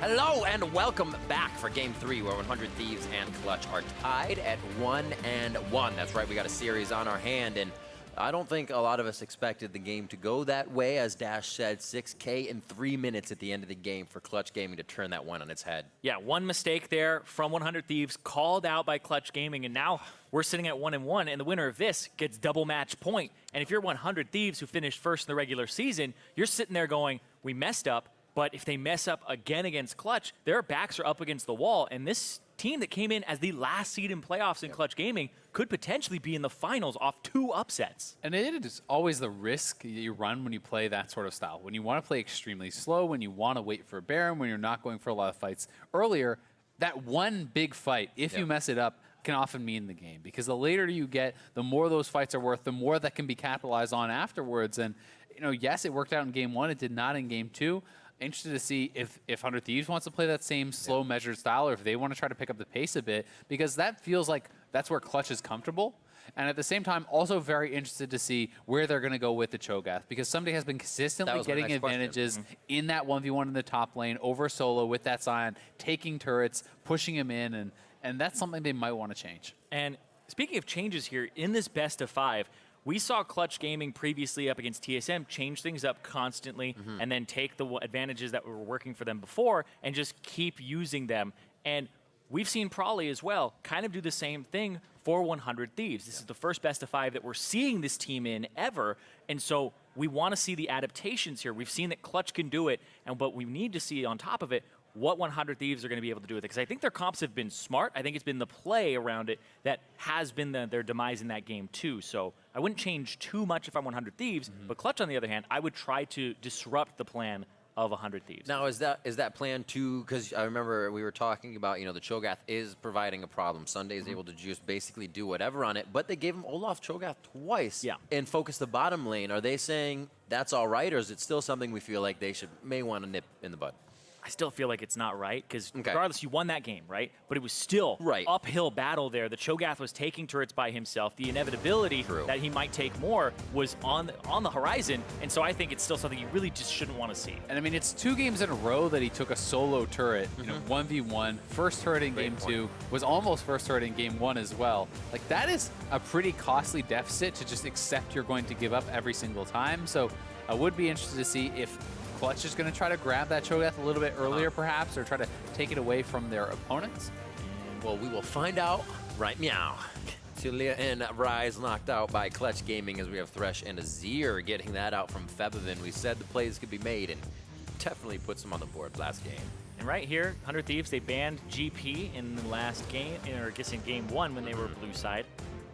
Hello and welcome back for Game 3, where 100 Thieves and Clutch are tied at 1-1. That's right, we got a series on our hand, and I don't think a lot of us expected the game to go that way. As Dash said, 6K in 3 minutes at the end of the game for Clutch Gaming to turn that one on its head. Yeah, one mistake there from 100 Thieves, called out by Clutch Gaming, and now we're sitting at 1-1, and the winner of this gets double match point. And if you're 100 Thieves who finished first in the regular season, you're sitting there going, we messed up. But if they mess up again against Clutch, their backs are up against the wall. And this team that came in as the last seed in playoffs in Clutch Gaming could potentially be in the finals off 2 upsets. And it is always the risk you run when you play that sort of style. When you want to play extremely slow, when you want to wait for a Baron, when you're not going for a lot of fights earlier, that one big fight, if you mess it up, can often mean the game. Because the later you get, the more those fights are worth, the more that can be capitalized on afterwards. And, you know, yes, it worked out in Game 1. It did not in Game 2. Interested to see if 100 Thieves wants to play that same slow, measured style, or if they want to try to pick up the pace a bit, because that feels like that's where Clutch is comfortable. And at the same time, also very interested to see where they're going to go with the Cho'Gath, because Ssumday has been consistently getting advantages in that 1v1 in the top lane over solo with that Sion, taking turrets, pushing him in, and that's something they might want to change. And speaking of changes here, in this best of 5, we saw Clutch Gaming previously up against TSM change things up constantly and then take the advantages that were working for them before and just keep using them. And we've seen Prolly as well kind of do the same thing for 100 Thieves. This is the first best of 5 that we're seeing this team in ever. And so we want to see the adaptations here. We've seen that Clutch can do it, but we need to see on top of it what 100 Thieves are going to be able to do with it. Because I think their comps have been smart. I think it's been the play around it that has been their demise in that game too. So I wouldn't change too much if I'm 100 Thieves, but Clutch, on the other hand, I would try to disrupt the plan of 100 Thieves. Now, is that plan too? Because I remember we were talking about, you know, the Cho'Gath is providing a problem. Ssumday is able to just basically do whatever on it, but they gave him Olaf Cho'Gath twice and focus the bottom lane. Are they saying that's all right, or is it still something we feel like they may want to nip in the bud? I still feel like it's not right, because regardless, you won that game, right? But it was still uphill battle there. The Cho'Gath was taking turrets by himself. The inevitability that he might take more was on the horizon, and so I think it's still something you really just shouldn't want to see. And I mean, it's 2 games in a row that he took a solo turret, you know, 1v1, first turret in Game 2, was almost first turret in Game 1 as well. Like, that is a pretty costly deficit to just accept you're going to give up every single time. So I would be interested to see if Clutch is going to try to grab that Cho'Gath a little bit earlier, perhaps, or try to take it away from their opponents. And, well, we will find out right now. Tulia and Rise knocked out by Clutch Gaming, as we have Thresh and Azir getting that out from Febiven. We said the plays could be made, and definitely puts them on the board last game. And right here, 100 Thieves, they banned GP in the last game, or I guess in Game 1 when they were blue side.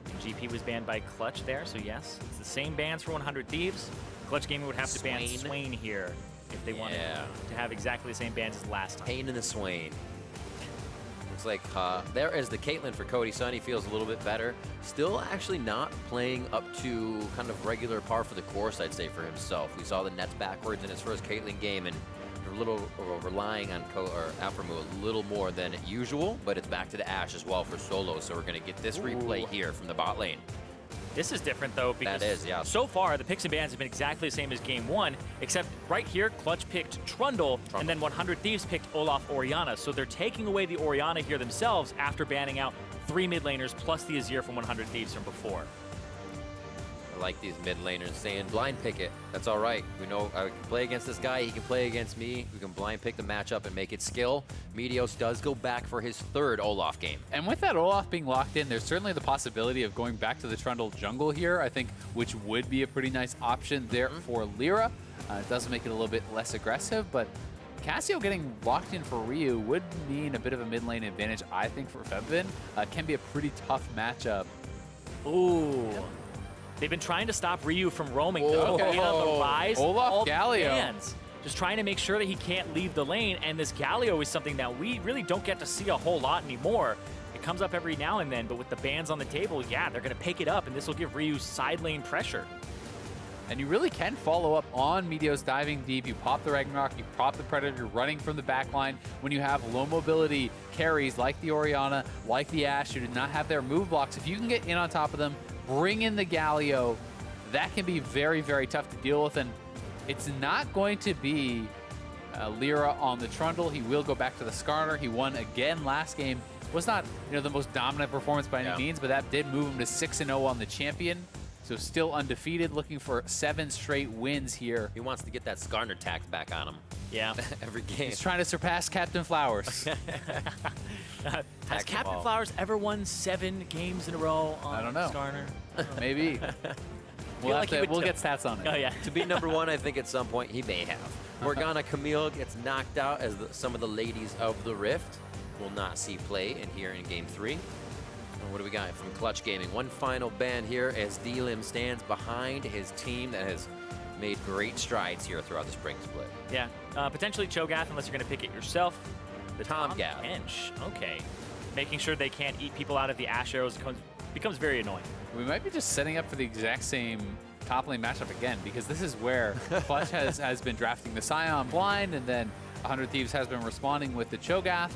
And GP was banned by Clutch there, so yes, it's the same bans for 100 Thieves. Clutch Gaming would have to ban Swain here if they wanted to have exactly the same bans as last time. Pain in the Swain. Looks like there is the Caitlyn for Cody Sun. He feels a little bit better. Still actually not playing up to kind of regular par for the course, I'd say, for himself. We saw the nets backwards in his first Caitlyn game, and a little relying on aphromoo a little more than usual, but it's back to the Ashe as well for solo, so we're going to get this replay here from the bot lane. This is different, though, because so far the picks and bans have been exactly the same as Game 1, except right here, Clutch picked Trundle, and then 100 Thieves picked Olaf Orianna. So they're taking away the Orianna here themselves after banning out 3 mid laners plus the Azir from 100 Thieves from before. I like these mid laners saying blind pick it. That's all right. We know I can play against this guy. He can play against me. We can blind pick the matchup and make it skill. Meteos does go back for his 3rd Olaf game. And with that Olaf being locked in, there's certainly the possibility of going back to the Trundle jungle here, I think, which would be a pretty nice option there for LirA. It does make it a little bit less aggressive, but Cassio getting locked in for Ryu would mean a bit of a mid lane advantage, I think, for Febiven. Can be a pretty tough matchup. Ooh. They've been trying to stop Ryu from roaming, though. The rise, Olaf Galio. Bans, just trying to make sure that he can't leave the lane, and this Galio is something that we really don't get to see a whole lot anymore. It comes up every now and then, but with the bans on the table, yeah, they're going to pick it up, and this will give Ryu side lane pressure. And you really can follow up on Meteos diving deep. You pop the Ragnarok, you pop the Predator, you're running from the backline. When you have low mobility carries like the Orianna, like the Ashe, who did not have their move blocks, if you can get in on top of them, bring in the Galio, that can be very, very tough to deal with. And it's not going to be LirA on the Trundle. He will go back to the Skarner. He won again last game. Was not the most dominant performance by any means, but that did move him to 6-0 on the champion. So still undefeated, looking for 7 straight wins here. He wants to get that Skarner tax back on him. Yeah. Every game. He's trying to surpass Captain Flowers. Has Captain Flowers ever won 7 games in a row on I don't know. Skarner? Maybe. We'll get stats on it. Oh, yeah. To be number 1, I think at some point he may have. Morgana Camille gets knocked out as some of the ladies of the Rift will not see play in here in Game 3. And what do we got from Clutch Gaming? One final ban here as D-Lim stands behind his team that has made great strides here throughout the spring split. Yeah. Potentially Cho'Gath, unless you're going to pick it yourself. The Tomgath. Bench. Okay. Making sure they can't eat people out of the Ashe arrows becomes very annoying. We might be just setting up for the exact same top lane matchup again, because this is where Clutch has been drafting the Scion blind, and then 100 Thieves has been responding with the Cho'Gath.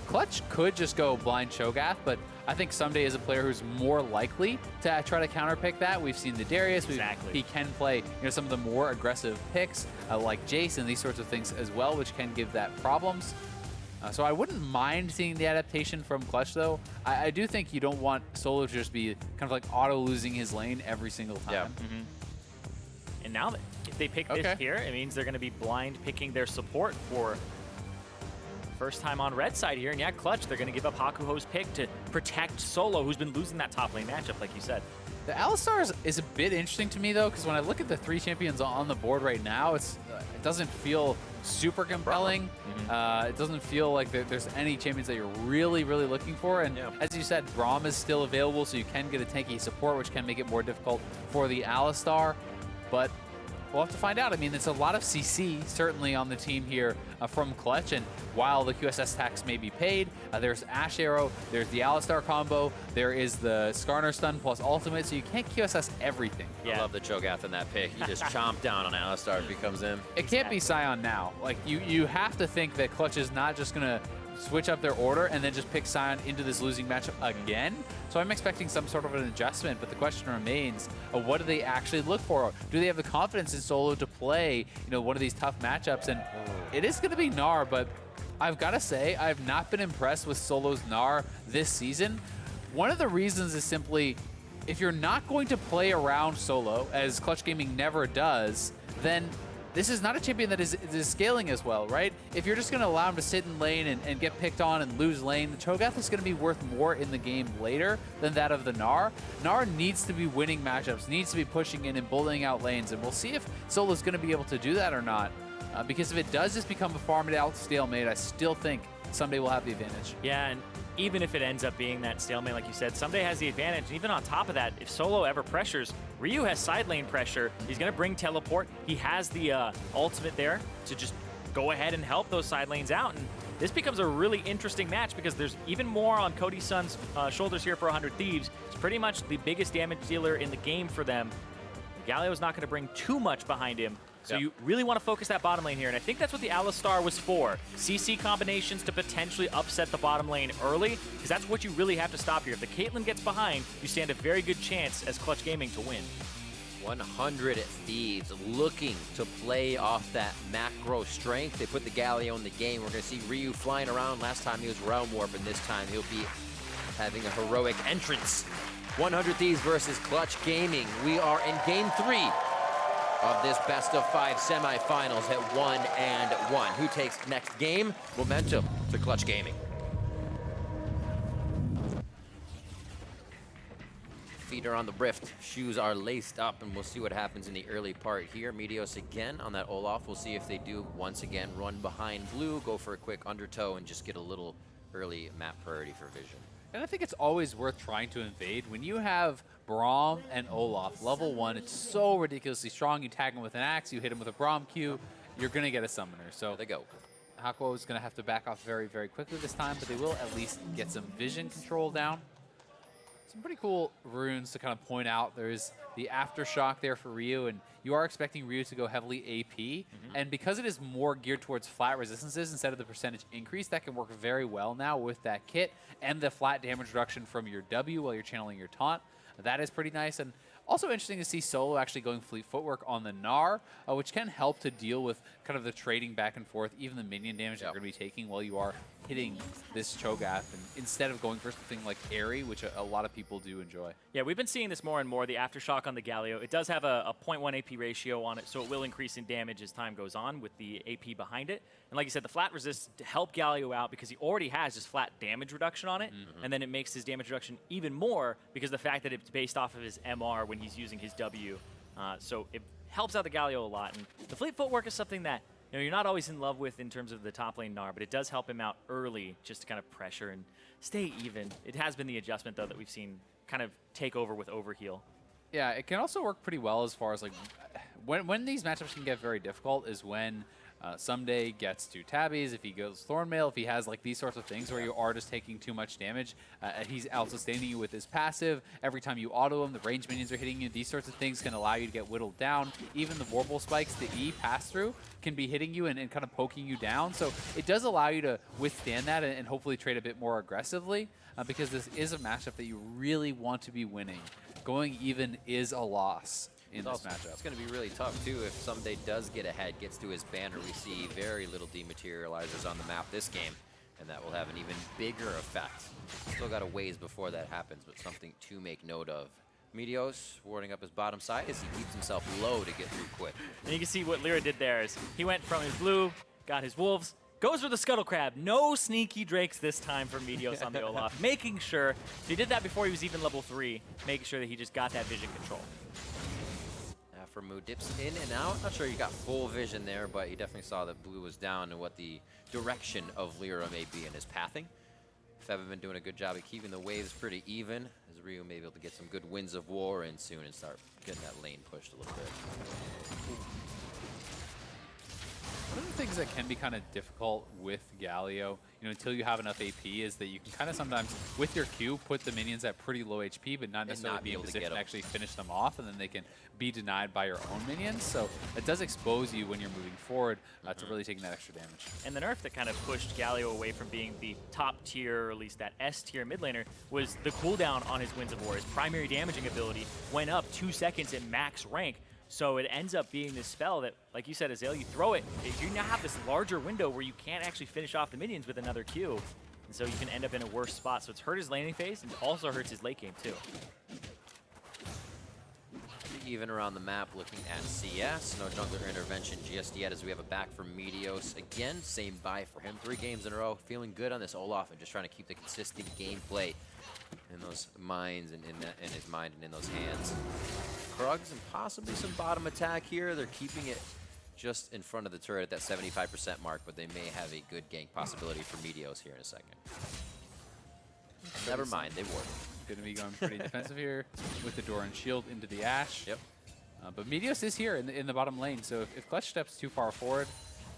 Clutch could just go blind Cho'Gath, but I think Ssumday is a player who's more likely to try to counterpick that. We've seen the Darius. Exactly. He can play some of the more aggressive picks like Jace and these sorts of things as well, which can give that problems. So I wouldn't mind seeing the adaptation from Clutch, though. I do think you don't want Solo to just be kind of like auto-losing his lane every single time. Yeah. And now that if they pick this here, it means they're going to be blind picking their support for first time on red side here. And yeah, Clutch, they're going to give up Hakuho's pick to protect Solo, who's been losing that top lane matchup, like you said. The Alistar is a bit interesting to me, though, because when I look at the 3 champions on the board right now, it doesn't feel super compelling. It doesn't feel like there's any champions that you're really, really looking for. And as you said, Braum is still available, so you can get a tanky support, which can make it more difficult for the Alistar. But we'll have to find out. I mean, it's a lot of CC, certainly, on the team here from Clutch. And while the QSS tax may be paid, there's Ashe Arrow, there's the Alistar combo, there is the Skarner stun plus ultimate, so you can't QSS everything. I love the Cho'Gath in that pick. You just chomp down on Alistar if he comes in. It can't be Scion now. Like, you have to think that Clutch is not just going to switch up their order and then just pick Scion into this losing matchup again. So I'm expecting some sort of an adjustment, but the question remains, what do they actually look for? Do they have the confidence in Solo to play, one of these tough matchups? And it is going to be Gnar, but I've got to say, I've not been impressed with Solo's Gnar this season. One of the reasons is simply, if you're not going to play around Solo, as Clutch Gaming never does, then this is not a champion that is scaling as well, right? If you're just going to allow him to sit in lane and get picked on and lose lane, the Cho'Gath is going to be worth more in the game later than that of the Gnar. Gnar needs to be winning matchups, needs to be pushing in and bullying out lanes, and we'll see if Solo's going to be able to do that or not. Because if it does just become a farmed out stalemate, I still think Ssumday will have the advantage. Yeah, and even if it ends up being that stalemate, like you said, Ssumday has the advantage. And even on top of that, if Solo ever pressures, Ryu has side lane pressure. He's going to bring teleport. He has the ultimate there to just go ahead and help those side lanes out. And this becomes a really interesting match because there's even more on Cody Sun's shoulders here for 100 Thieves. It's pretty much the biggest damage dealer in the game for them. Galio's not going to bring too much behind him. So you really want to focus that bottom lane here, and I think that's what the Alistar was for. CC combinations to potentially upset the bottom lane early, because that's what you really have to stop here. If the Caitlyn gets behind, you stand a very good chance as Clutch Gaming to win. 100 Thieves looking to play off that macro strength. They put the Galio in the game. We're going to see Ryu flying around. Last time he was Realm Warp, and this time he'll be having a heroic entrance. 100 Thieves versus Clutch Gaming. We are in Game 3 of this best-of-5 semifinals at 1-1. Who takes next game? Momentum to Clutch Gaming. Feet are on the Rift. Shoes are laced up, and we'll see what happens in the early part here. Meteos again on that Olaf. We'll see if they do, once again, run behind blue, go for a quick undertow, and just get a little early map priority for vision. And I think it's always worth trying to invade. When you have Braum and Olaf, level 1, it's so ridiculously strong. You tag him with an axe, you hit him with a Braum Q, you're going to get a summoner. So there they go. Hakuho is going to have to back off very, very quickly this time, but they will at least get some vision control down. Some pretty cool runes to kind of point out. There's the Aftershock there for Ryu, and you are expecting Ryu to go heavily AP. And because it is more geared towards flat resistances instead of the percentage increase, that can work very well now with that kit and the flat damage reduction from your W while you're channeling your taunt. That is pretty nice. And Also interesting to see Solo actually going Fleet Footwork on the Gnar, which can help to deal with kind of the trading back and forth, even the minion damage that you're going to be taking while you are hitting this Cho'Gath, and instead of going for something like Airy, which a lot of people do enjoy. Yeah, we've been seeing this more and more, the Aftershock on the Galio. It does have a 0.1 AP ratio on it, so it will increase in damage as time goes on with the AP behind it. And like you said, the flat resist to help Galio out because he already has just flat damage reduction on it, and then it makes his damage reduction even more because of the fact that it's based off of his MR when he's using his W. So it helps out the Galio a lot. And the Fleet Footwork is something that you're not always in love with in terms of the top lane Gnar, but it does help him out early just to kind of pressure and stay even. It has been the adjustment, though, that we've seen kind of take over with Overheal. Yeah, it can also work pretty well as far as like when these matchups can get very difficult is when Ssumday gets 2 tabbies, if he goes Thornmail, if he has like these sorts of things where you are just taking too much damage, he's out-sustaining you with his passive. Every time you auto him, the range minions are hitting you. These sorts of things can allow you to get whittled down. Even the Vorpal spikes, the E pass-through, can be hitting you and kind of poking you down. So it does allow you to withstand that and hopefully trade a bit more aggressively because this is a matchup that you really want to be winning. Going even is a loss in this matchup. It's going to be really tough, too, if Ssumday does get ahead, gets to his banner. We see very little dematerializers on the map this game, and that will have an even bigger effect. Still got a ways before that happens, but something to make note of. Meteos warding up his bottom side as he keeps himself low to get through quick. And you can see what LirA did there is he went from his blue, got his wolves, goes for the Scuttle Crab. No sneaky drakes this time for Meteos on the Olaf, making sure, he did that before he was even level 3, making sure that he just got that vision control. aphromoo dips in and out. Not sure you got full vision there, but you definitely saw that blue was down and what the direction of LirA may be in his pathing. Febiven doing a good job at keeping the waves pretty even, as Ryu may be able to get some good winds of war in soon and start getting that lane pushed a little bit. One of the things that can be kind of difficult with Galio, until you have enough AP, is that you can kind of sometimes, with your Q, put the minions at pretty low HP, but not necessarily be in a position to actually finish them off, and then they can be denied by your own minions. So it does expose you when you're moving forward to really taking that extra damage. And the nerf that kind of pushed Galio away from being the top tier, or at least that S tier mid laner, was the cooldown on his Winds of War. His primary damaging ability went up 2 seconds at max rank. So it ends up being this spell that, like you said, Azale, you throw it, you now have this larger window where you can't actually finish off the minions with another Q. And so you can end up in a worse spot. So it's hurt his laning phase and also hurts his late game too. Even around the map, looking at CS. No jungler intervention just yet as we have a back from Meteos. Again, same buy for him. 3 games in a row. Feeling good on this Olaf and just trying to keep the consistent gameplay in those minds and in his mind and in those hands. Krugs and possibly some bottom attack here. They're keeping it just in front of the turret at that 75% mark, but they may have a good gank possibility for Meteos here in a second. Never mind, they work. Going to be going pretty defensive here with the Doran shield into the Ashe. Yep. But Meteos is here in the bottom lane, so if Clutch steps too far forward,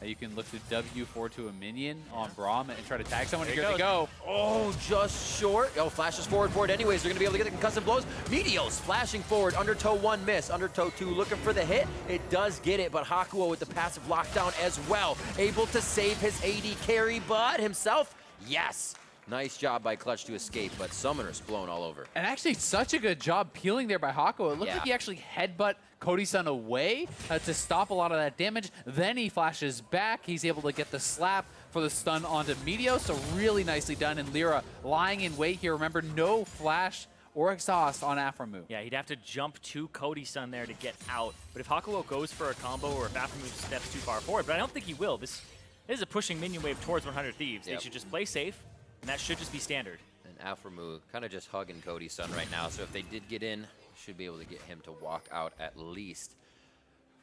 you can look to W forward to a minion on Braum and try to tag someone. Here they go. Oh, just short. Oh, flashes forward anyways. They're going to be able to get the concussive blows. Meteos flashing forward. Undertow 1 miss. Undertow 2 looking for the hit. It does get it, but Hakuho with the passive lockdown as well. Able to save his AD carry, but himself, yes. Nice job by Clutch to escape, but Summoner's blown all over. And actually, such a good job peeling there by Hakuho. It looked like he actually headbutt Cody Sun away to stop a lot of that damage. Then he flashes back. He's able to get the slap for the stun onto Meteos, so really nicely done. And LirA lying in wait here. Remember, no flash or exhaust on aphromoo. Yeah, he'd have to jump to Cody Sun there to get out. But if Hakuho goes for a combo or if aphromoo steps too far forward, but I don't think he will. This is a pushing minion wave towards 100 Thieves. They should just play safe. And that should just be standard. And aphromoo kind of just hugging Cody Sun right now. So if they did get in, should be able to get him to walk out at least.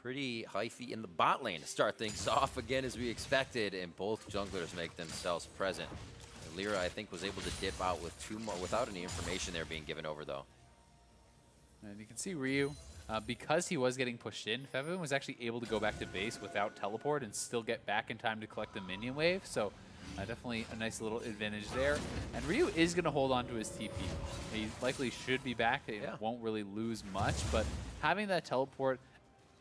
Pretty hyphy in the bot lane to start things off again as we expected. And both junglers make themselves present. And LirA, I think, was able to dip out with 2 more without any information there being given over, though. And you can see Ryu, because he was getting pushed in, Febiven was actually able to go back to base without teleport and still get back in time to collect the minion wave. So definitely a nice little advantage there. And Ryu is going to hold on to his TP. He likely should be back. He won't really lose much, but having that teleport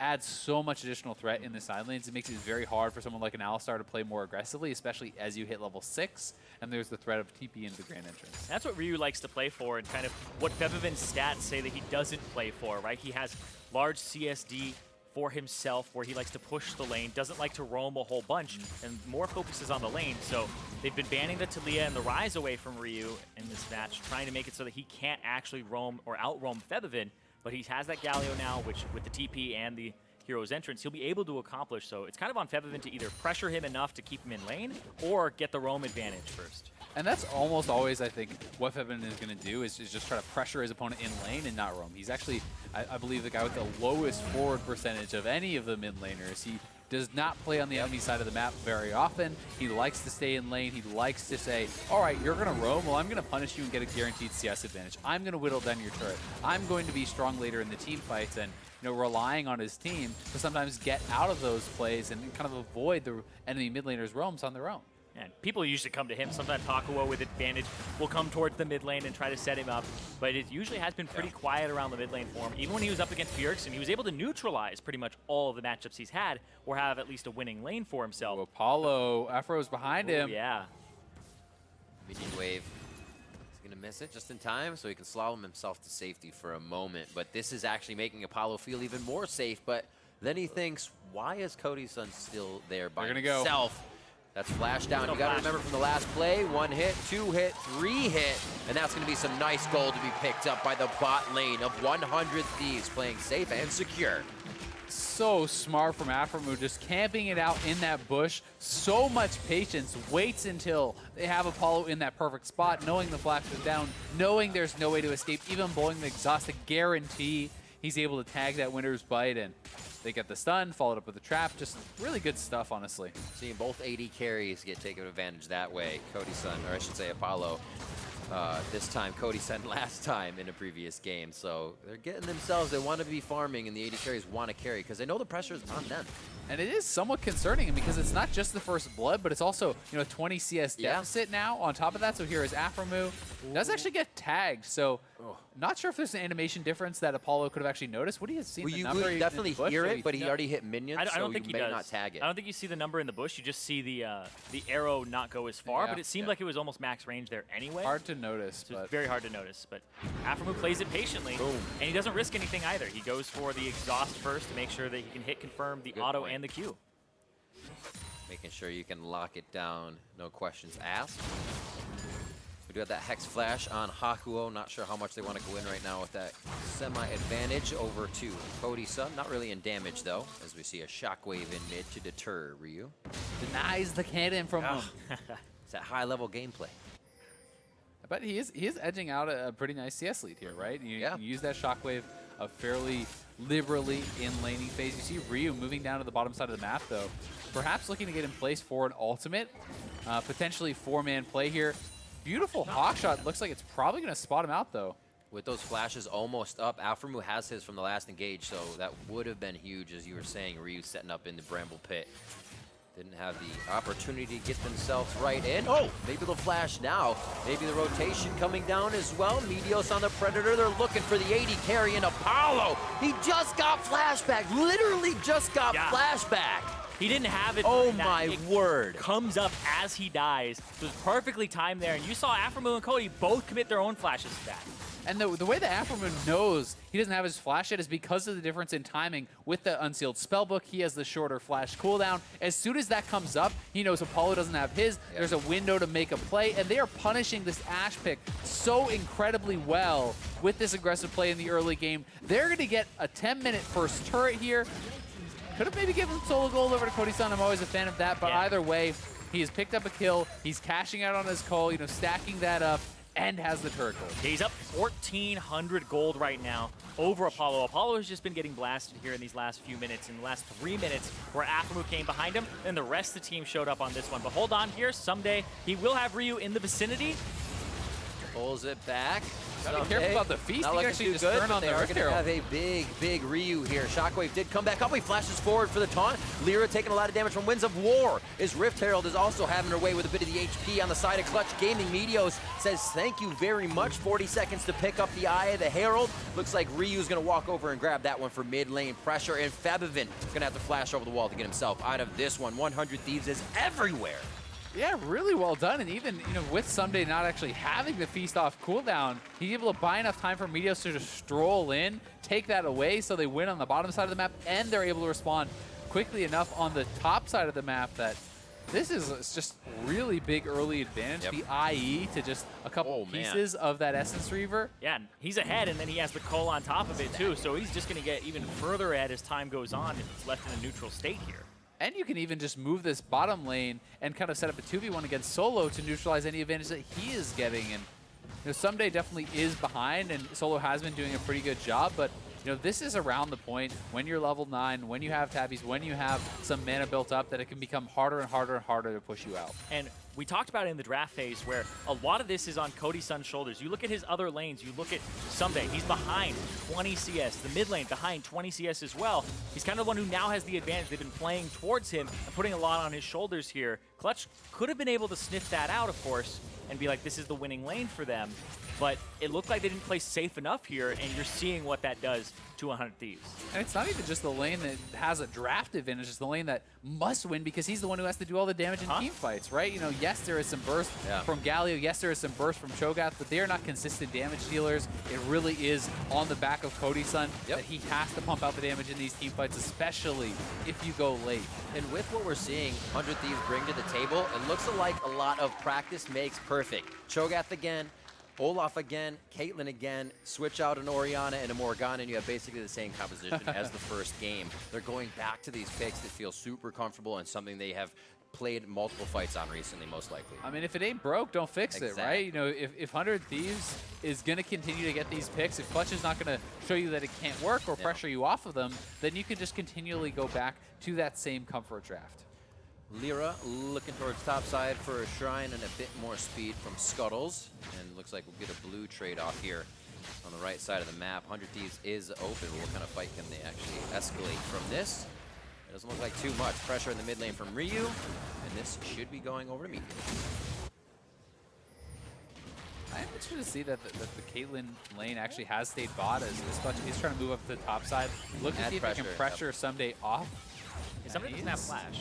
adds so much additional threat in the side lanes. It makes it very hard for someone like an Alistar to play more aggressively, especially as you hit level 6, and there's the threat of TP into the Grand Entrance. That's what Ryu likes to play for, and kind of what Febiven's stats say that he doesn't play for, right? He has large CSD for himself, where he likes to push the lane, doesn't like to roam a whole bunch, and more focuses on the lane. So they've been banning the Taliyah and the Ryze away from Ryu in this match, trying to make it so that he can't actually roam or out-roam Febiven, but he has that Galio now, which with the TP and the Hero's Entrance, he'll be able to accomplish. So it's kind of on Febiven to either pressure him enough to keep him in lane or get the roam advantage first. And that's almost always, I think, what Febiven is going to do is just try to pressure his opponent in lane and not roam. He's actually, I believe, the guy with the lowest forward percentage of any of the mid laners. He does not play on the enemy side of the map very often. He likes to stay in lane. He likes to say, all right, you're going to roam. Well, I'm going to punish you and get a guaranteed CS advantage. I'm going to whittle down your turret. I'm going to be strong later in the team fights, and relying on his team to sometimes get out of those plays and kind of avoid the enemy mid laners' roams on their own. And people usually come to him. Sometimes Hakuho with advantage will come towards the mid lane and try to set him up. But it usually has been pretty quiet around the mid lane for him. Even when he was up against Bjergsen, he was able to neutralize pretty much all of the matchups he's had or have at least a winning lane for himself. Oh, Apollo, Afro's behind him. Yeah. Minion wave. He's going to miss it just in time, so he can slalom himself to safety for a moment. But this is actually making Apollo feel even more safe. But then he thinks, why is Cody Sun still there by himself? That's flash down. You got to remember from the last play, 1 hit, 2 hit, 3 hit, and that's going to be some nice gold to be picked up by the bot lane of 100 Thieves, playing safe and secure. So smart from aphromoo, just camping it out in that bush. So much patience, waits until they have Apollo in that perfect spot, knowing the flash is down, knowing there's no way to escape, even blowing the exhaust to guarantee he's able to tag that Winter's Bite, and they get the stun, followed up with the trap. Just really good stuff, honestly. Seeing both AD carries get taken advantage that way. Cody Sun, or I should say Apollo, this time Cody Sun last time in a previous game. So they're getting themselves, they want to be farming, and the AD carries want to carry because they know the pressure is on them. And it is somewhat concerning because it's not just the first blood, but it's also, 20 CS deficit now on top of that. So here is aphromoo. Does actually get tagged. So not sure if there's an animation difference that Apollo could have actually noticed. Would he have seen the number? You definitely hear it, but he already hit minions, I don't so think you he may does. not tag it. I don't think you see the number in the bush. You just see the arrow not go as far, but it seemed like it was almost max range there anyway. Hard to notice. So it's very hard to notice. But aphromoo plays it patiently, and he doesn't risk anything either. He goes for the exhaust first to make sure that he can hit confirm the auto and the Q. Making sure you can lock it down, no questions asked. We do have that Hex Flash on Hakuho. Not sure how much they want to go in right now with that semi-advantage over to Cody Sun. Not really in damage, though, as we see a Shockwave in mid to deter Ryu. Denies the cannon from him. It's that high-level gameplay. But he is edging out a pretty nice CS lead here, right? You can use that Shockwave fairly liberally in laning phase. You see Ryu moving down to the bottom side of the map, though. Perhaps looking to get in place for an ultimate. Potentially 4-man play here. Beautiful hawk shot. Looks like it's probably going to spot him out, though. With those flashes almost up, aphromoo has his from the last engage, so that would have been huge, as you were saying. Ryu setting up in the Bramble Pit. Didn't have the opportunity to get themselves right in. Oh, maybe the flash now. Maybe the rotation coming down as well. Meteos on the Predator. They're looking for the AD carry, and Apollo. He just got flashback. Literally just got flashback. He didn't have it. Oh my word. Comes up as he dies. It was perfectly timed there. And you saw aphromoo and Cody both commit their own flashes to that. And the way that aphromoo knows he doesn't have his flash yet is because of the difference in timing with the Unsealed Spellbook. He has the shorter flash cooldown. As soon as that comes up, he knows Apollo doesn't have his. There's a window to make a play, and they are punishing this Ashe pick so incredibly well with this aggressive play in the early game. They're going to get a 10-minute first turret here. Could have maybe given solo gold over to Cody Sun. I'm always a fan of that, but either way, he has picked up a kill. He's cashing out on his call, stacking that up, and has the turret gold. He's up 1,400 gold right now over Apollo. Apollo has just been getting blasted here in these last few minutes, in the last 3 minutes, where aphromoo came behind him, and the rest of the team showed up on this one. But hold on here, Ssumday, he will have Ryu in the vicinity. Pulls it back. Gotta be careful about the feast. Not You looking actually too just good, turn but on they the are Rift going to Herald. have a big Ryu here. Shockwave did come back up. He flashes forward for the taunt. LirA taking a lot of damage from Winds of War. His Rift Herald is also having her way with a bit of the HP on the side of Clutch Gaming. Meteos says thank you very much. 40 seconds to pick up the Eye of the Herald. Looks like Ryu's going to walk over and grab that one for mid lane pressure. And Febiven going to have to flash over the wall to get himself out of this one. 100 Thieves is everywhere. Yeah, really well done. And even, with Ssumday not actually having the feast off cooldown, he's able to buy enough time for Meteos to just stroll in, take that away so they win on the bottom side of the map, and they're able to respond quickly enough on the top side of the map that this is just really big early advantage. Yep. The IE to just a couple pieces of that Essence Reaver. Yeah, and he's ahead, and then he has the Cull on top of it too, so he's just going to get even further ahead as time goes on if it's left in a neutral state here. And you can even just move this bottom lane and kind of set up a 2v1 against Solo to neutralize any advantage that he is getting. And Ssumday definitely is behind, and Solo has been doing a pretty good job, but this is around the point when you're level 9, when you have tabbies, when you have some mana built up, that it can become harder and harder and harder to push you out. And we talked about it in the draft phase where a lot of this is on Cody Sun's shoulders. You look at his other lanes, you look at Ssumday, he's behind 20 CS. The mid lane behind 20 CS as well. He's kind of the one who now has the advantage. They've been playing towards him and putting a lot on his shoulders here. Clutch could have been able to sniff that out, of course, and be like, this is the winning lane for them. But it looked like they didn't play safe enough here, and you're seeing what that does to 100 Thieves. And it's not even just the lane that has a draft advantage, it's the lane that must win because he's the one who has to do all the damage in team fights, right? Yes, there is some burst from Galio, yes, there is some burst from Cho'Gath, but they are not consistent damage dealers. It really is on the back of Cody Sun that he has to pump out the damage in these team fights, especially if you go late. And with what we're seeing 100 Thieves bring to the table, it looks like a lot of practice makes perfect. Cho'Gath again, Olaf again, Caitlyn again, switch out an Orianna and a Morgana, and you have basically the same composition as the first game. They're going back to these picks that feel super comfortable and something they have played multiple fights on recently, most likely. I mean, if it ain't broke, don't fix it, right? If 100 Thieves is going to continue to get these picks, if Clutch is not going to show you that it can't work or pressure you off of them, then you can just continually go back to that same comfort draft. LirA looking towards top side for a Shrine and a bit more speed from Scuttles. And looks like we'll get a blue trade-off here on the right side of the map. 100 Thieves is open. What kind of fight can they actually escalate from this? It doesn't look like too much. Pressure in the mid lane from Ryu. And this should be going over to Meteos. I'm interested to see that the Caitlyn lane actually has stayed bot as Clutch is trying to move up to the top side. Look to see if they can pressure Ssumday off. Ssumday doesn't have flash.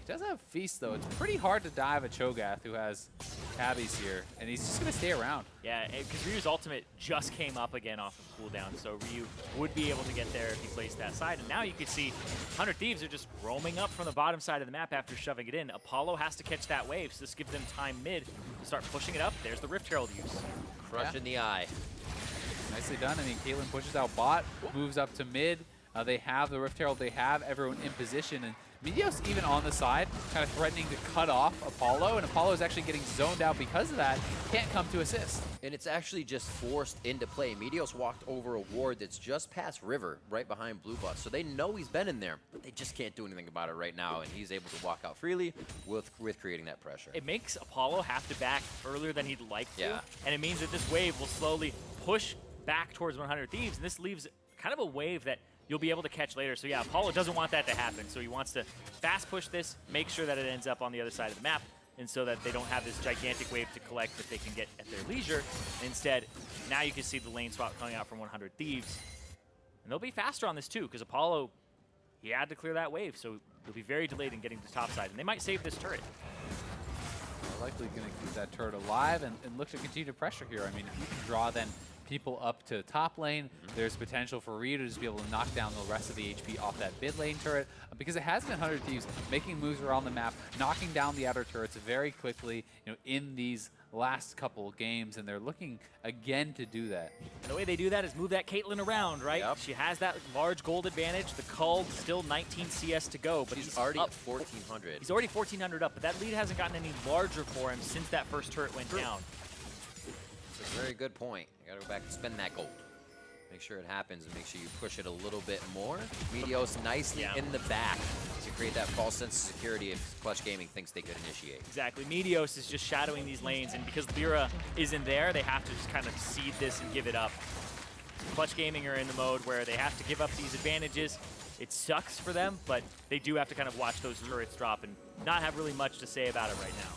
He does have Feast, though. It's pretty hard to dive a Cho'Gath who has tabbies here, and he's just going to stay around. Yeah, because Ryu's ultimate just came up again off of cooldown, so Ryu would be able to get there if he plays that side. And now you can see 100 Thieves are just roaming up from the bottom side of the map after shoving it in. Apollo has to catch that wave, so this gives them time mid to start pushing it up. There's the Rift Herald use. Crushing the eye. Nicely done. I mean, Caitlyn pushes out bot, moves up to mid. They have the Rift Herald. They have everyone in position. And Meteos even on the side, kind of threatening to cut off Apollo, and Apollo is actually getting zoned out because of that. Can't come to assist. And it's actually just forced into play. Meteos walked over a ward that's just past River, right behind Blue Buff. So they know he's been in there, but they just can't do anything about it right now, and he's able to walk out freely with creating that pressure. It makes Apollo have to back earlier than he'd like to, Yeah. and it means that this wave will slowly push back towards 100 Thieves, and this leaves kind of a wave that you'll be able to catch later. So yeah, Apollo doesn't want that to happen. So he wants to fast push this, make sure that it ends up on the other side of the map, and so that they don't have this gigantic wave to collect that they can get at their leisure. Instead, now you can see the lane swap coming out from 100 Thieves. And they'll be faster on this too, because Apollo, he had to clear that wave, so he'll be very delayed in getting to top side. And they might save this turret. They're likely going to keep that turret alive and look to continue to pressure here. I mean, if you can draw then people up to top lane, there's potential for Ryu to just be able to knock down the rest of the HP off that mid lane turret, because it has been 100 Thieves making moves around the map, knocking down the outer turrets very quickly, in these last couple games, and they're looking again to do that. And the way they do that is move that Caitlyn around, right? Yep. She has that large gold advantage. The Cull still 19 CS to go, but he's already up 1,400. He's already 1,400 up, but that lead hasn't gotten any larger for him since that first turret went down. That's a very good point. You gotta go back and spend that gold. Make sure it happens and make sure you push it a little bit more. Meteos nicely in the back to create that false sense of security if Clutch Gaming thinks they could initiate. Exactly. Meteos is just shadowing these lanes, and because LirA isn't there, they have to just kind of cede this and give it up. Clutch Gaming are in the mode where they have to give up these advantages. It sucks for them, but they do have to kind of watch those turrets drop and not have really much to say about it right now.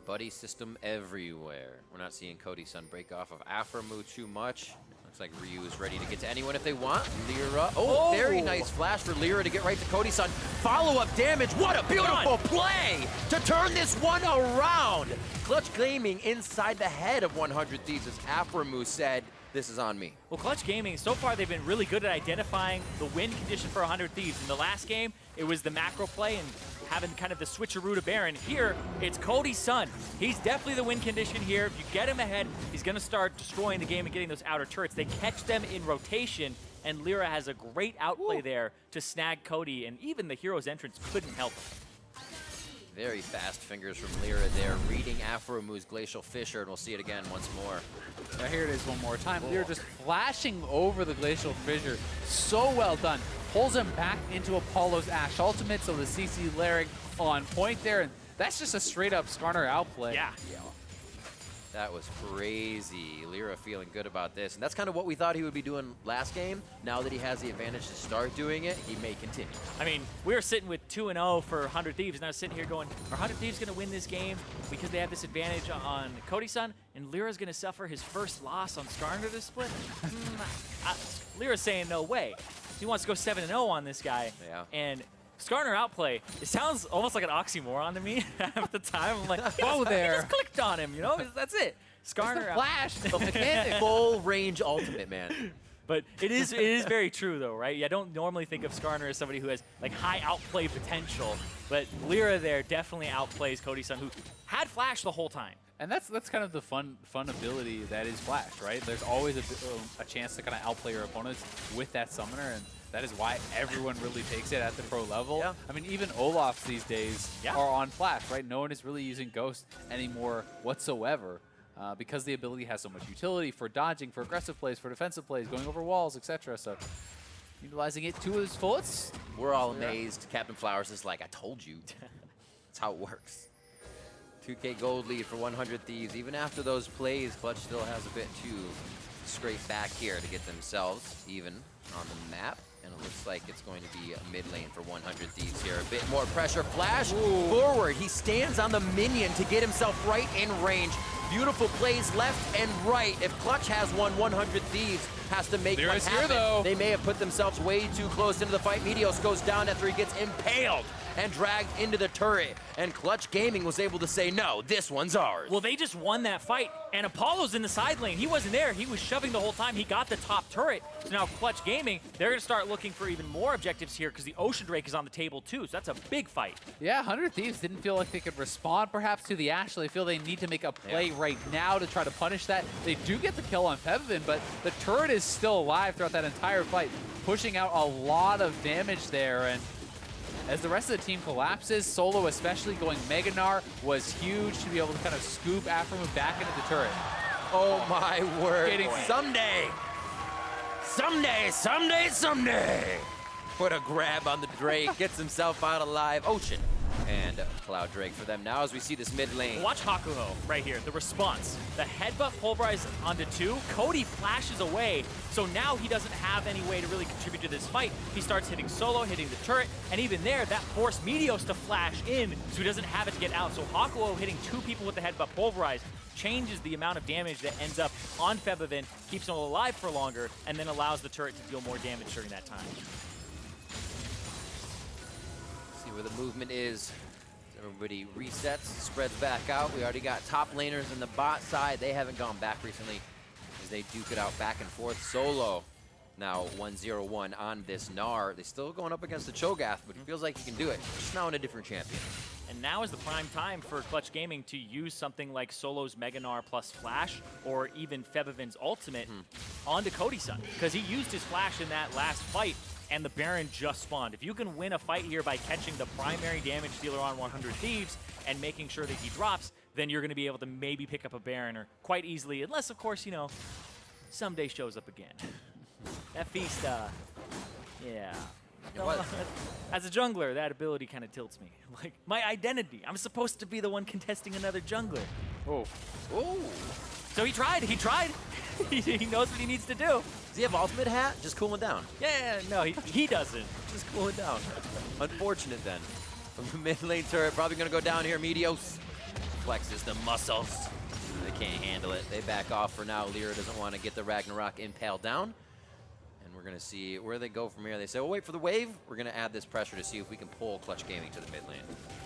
Buddy system everywhere. We're not seeing Cody Sun break off of aphromoo too much. Looks like Ryu is ready to get to anyone if they want. LirA. Oh, very nice flash for LirA to get right to Cody Sun. Follow-up damage. What a beautiful play to turn this one around. Clutch Gaming inside the head of 100 Thieves as aphromoo said, this is on me. Well, Clutch Gaming, so far they've been really good at identifying the win condition for 100 Thieves. In the last game, it was the macro play and having kind of the switcheroo to Baron. Here, it's Cody Sun. He's definitely the win condition here. If you get him ahead, he's going to start destroying the game and getting those outer turrets. They catch them in rotation, and LirA has a great outplay there to snag Cody, and even the hero's entrance couldn't help him. Very fast fingers from LirA there, reading aphromoos Glacial Fissure, and we'll see it again once more. Now here it is one more time. LirA just flashing over the Glacial Fissure. So well done. Pulls him back into Apollo's Ashe ultimate, so the CC layering on point there. And that's just a straight up Skarner outplay. Yeah. That was crazy. LirA feeling good about this. And that's kind of what we thought he would be doing last game. Now that he has the advantage to start doing it, he may continue. I mean, we were sitting with 2-0 for 100 Thieves, and I was sitting here going, are 100 Thieves going to win this game because they have this advantage on Cody Sun, and LirA's going to suffer his first loss on Skarner to split? LirA's saying no way. He wants to go 7-0 on this guy. Yeah. And Skarner outplay, it sounds almost like an oxymoron to me at the time. I'm like, whoa there. He just clicked on him, you know? That's it. Skarner Flash. Full range ultimate, man. But it is very true, though, right? I don't normally think of Skarner as somebody who has like high outplay potential, but LirA there definitely outplays Cody Sun, who had Flash the whole time. And that's kind of the fun ability that is Flash, right? There's always a chance to kind of outplay your opponents with that summoner, and that is why everyone really takes it at the pro level. Yeah. I mean, even Olaf these days are on Flash, right? No one is really using Ghost anymore whatsoever because the ability has so much utility for dodging, for aggressive plays, for defensive plays, going over walls, etc. So utilizing it to its fullest. We're all amazed. Captain Flowers is like, I told you. That's how it works. 2K gold lead for 100 Thieves. Even after those plays, Clutch still has a bit to scrape back here to get themselves even on the map. And it looks like it's going to be a mid lane for 100 Thieves here. A bit more pressure. Flash forward. He stands on the minion to get himself right in range. Beautiful plays left and right. If Clutch has 100 Thieves has to make one happen. Here, though. They may have put themselves way too close into the fight. Meteos goes down after he gets impaled and dragged into the turret. And Clutch Gaming was able to say, no, this one's ours. Well, they just won that fight, and Apollo's in the side lane. He wasn't there. He was shoving the whole time. He got the top turret. So now Clutch Gaming, they're going to start looking for even more objectives here because the Ocean Drake is on the table too, so that's a big fight. Yeah, 100 Thieves didn't feel like they could respond perhaps to the Ashe. They feel they need to make a play right now to try to punish that. They do get the kill on Febiven, but the turret is still alive throughout that entire fight, pushing out a lot of damage there. And as the rest of the team collapses, Solo especially going Mega Gnar was huge to be able to kind of scoop aphromoo back into the turret. Oh my word. Getting Ssumday. Someday. Put a grab on the Drake, gets himself out alive. Ocean and Cloud Drake for them now as we see this mid lane. Watch Hakuho right here, the response. The headbutt pulverize onto 2. Cody flashes away, so now he doesn't have any way to really contribute to this fight. He starts hitting Solo, hitting the turret, and even there, that forced Meteos to flash in, so he doesn't have it to get out. So Hakuho hitting 2 people with the headbutt pulverize changes the amount of damage that ends up on Febiven, keeps him alive for longer, and then allows the turret to deal more damage during that time. See where the movement is. Everybody resets, spreads back out. We already got top laners in the bot side. They haven't gone back recently as they duke it out back and forth. Solo now 1-0-1 on this Gnar. They're still going up against the Cho'Gath, but it feels like he can do it. Just now in a different champion. And now is the prime time for Clutch Gaming to use something like Solo's Mega Gnar plus Flash, or even Febiven's ultimate onto Cody Sun, because he used his Flash in that last fight, and the Baron just spawned. If you can win a fight here by catching the primary damage dealer on 100 Thieves and making sure that he drops, then you're going to be able to maybe pick up a Baron or quite easily, unless, of course, you know, Ssumday shows up again. That feast, yeah. It was. As a jungler, that ability kind of tilts me. Like, my identity. I'm supposed to be the one contesting another jungler. Oh. Ooh. So he tried. He he knows what he needs to do. Does he have ultimate hat? Just cooling down. Yeah, no, he doesn't. Just cooling down. Unfortunate then. From the mid lane turret, probably going to go down here. Meteos flexes the muscles. They can't handle it. They back off for now. LirA doesn't want to get the Ragnarok impale down. And we're going to see where they go from here. They say, well, wait for the wave. We're going to add this pressure to see if we can pull Clutch Gaming to the mid lane.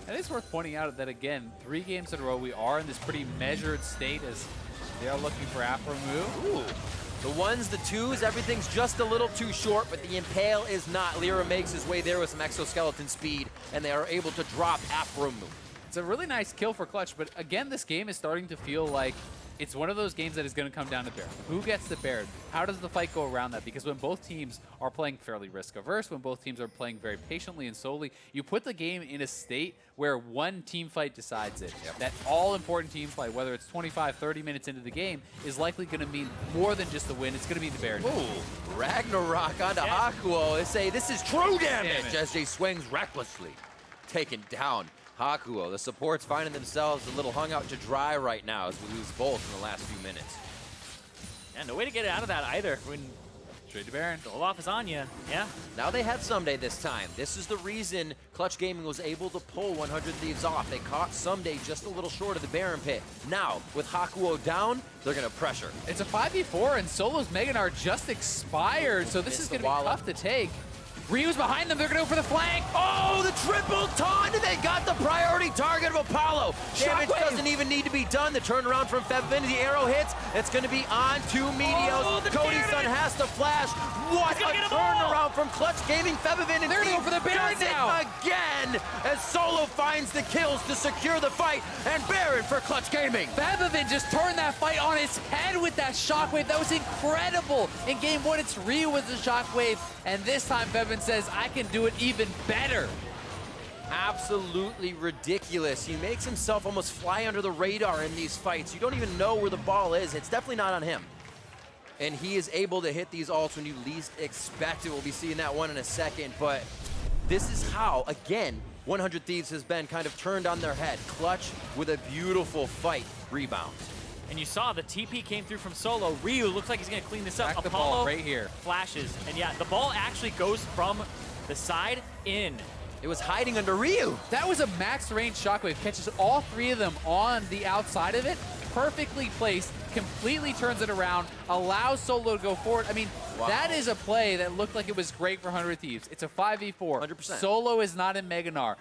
And it's worth pointing out that, again, 3 games in a row, we are in this pretty measured state as they are looking for aphromoo. Ooh. The ones, the twos, everything's just a little too short, but the impale is not. LirA makes his way there with some exoskeleton speed, and they are able to drop aphromoo. It's a really nice kill for Clutch, but again, this game is starting to feel like it's one of those games that is going to come down to Baron. Who gets the Baron? How does the fight go around that? Because when both teams are playing fairly risk-averse, when both teams are playing very patiently and solely, you put the game in a state where one team fight decides it. Yep. That all-important team fight, whether it's 25, 30 minutes into the game, is likely going to mean more than just the win. It's going to be the Baron. Ooh, Ragnarok onto Hakuho. They say this is true damage as he swings recklessly. Taken down. Hakuho, the supports finding themselves a little hung out to dry right now as we lose both in the last few minutes. Yeah, no way to get out of that either. When Straight to Baron. Olaf is on you, yeah. Now they had Ssumday this time. This is the reason Clutch Gaming was able to pull 100 Thieves off. They caught Ssumday just a little short of the Baron pit. Now, with Hakuho down, they're going to pressure. It's a 5v4, and Solo's Gnar just expired, so this is going to be tough to take. Ryu's behind them. They're going to go for the flank. Oh, the triple taunt! They got the priority target of Apollo. Damage doesn't even need to be done. The turnaround from Febiven, the arrow hits. It's going to be on to Meteos. Oh, Cody Sun has to flash. What a turnaround from Clutch Gaming. Febiven and they're going to go for the Baron now. Again, as Solo finds the kills to secure the fight. And Baron for Clutch Gaming. Febiven just turned that fight on its head with that shockwave. That was incredible. In game 1, it's Ryu with the shockwave. And this time, Febiven says, I can do it even better. Absolutely ridiculous. He makes himself almost fly under the radar in these fights. You don't even know where the ball is. It's definitely not on him. And he is able to hit these ults when you least expect it. We'll be seeing that one in a second. But this is how, again, 100 Thieves has been kind of turned on their head. Clutch with a beautiful fight rebound. And you saw the TP came through from Solo. Ryu looks like he's going to clean this up. Back the Apollo ball right here. Flashes. And yeah, the ball actually goes from the side in. It was hiding under Ryu. That was a max range shockwave. Catches all 3 of them on the outside of it. Perfectly placed. Completely turns it around. Allows Solo to go forward. I mean, that is a play that looked like it was great for 100 Thieves. It's a 5v4. 100%. Solo is not in Gnar.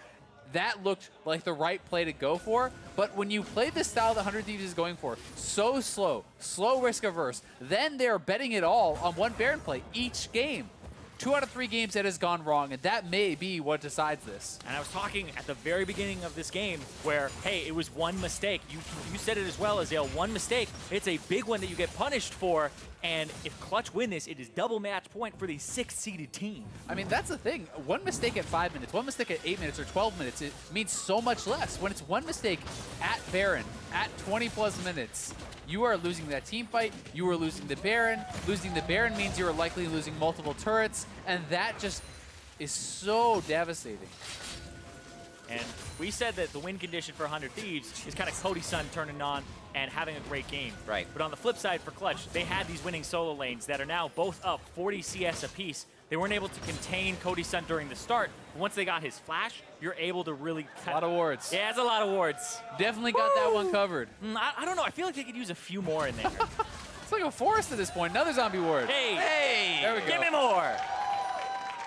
That looked like the right play to go for, but when you play this style that 100 Thieves is going for, so slow risk averse, then they're betting it all on one Baron play each game. 2 out of 3 games that has gone wrong, and that may be what decides this. And I was talking at the very beginning of this game where, hey, it was one mistake. You said it as well, Azale. One mistake, it's a big one that you get punished for. And if Clutch win this, it is double match point for the 6th-seeded team. I mean, that's the thing. One mistake at 5 minutes, one mistake at 8 minutes or 12 minutes, it means so much less. When it's one mistake at Baron, at 20+ minutes, you are losing that team fight, you are losing the Baron. Losing the Baron means you are likely losing multiple turrets, and that just is so devastating. And we said that the win condition for 100 Thieves is kind of Cody Sun turning on and having a great game. Right. But on the flip side for Clutch, they had these winning solo lanes that are now both up 40 CS apiece. They weren't able to contain Cody Sun during the start. But once they got his flash, you're able to really... A lot of wards. Yeah, it's a lot of wards. Definitely got that one covered. I don't know. I feel like they could use a few more in there. It's like a forest at this point. Another zombie ward. Hey! There we go. Give me more!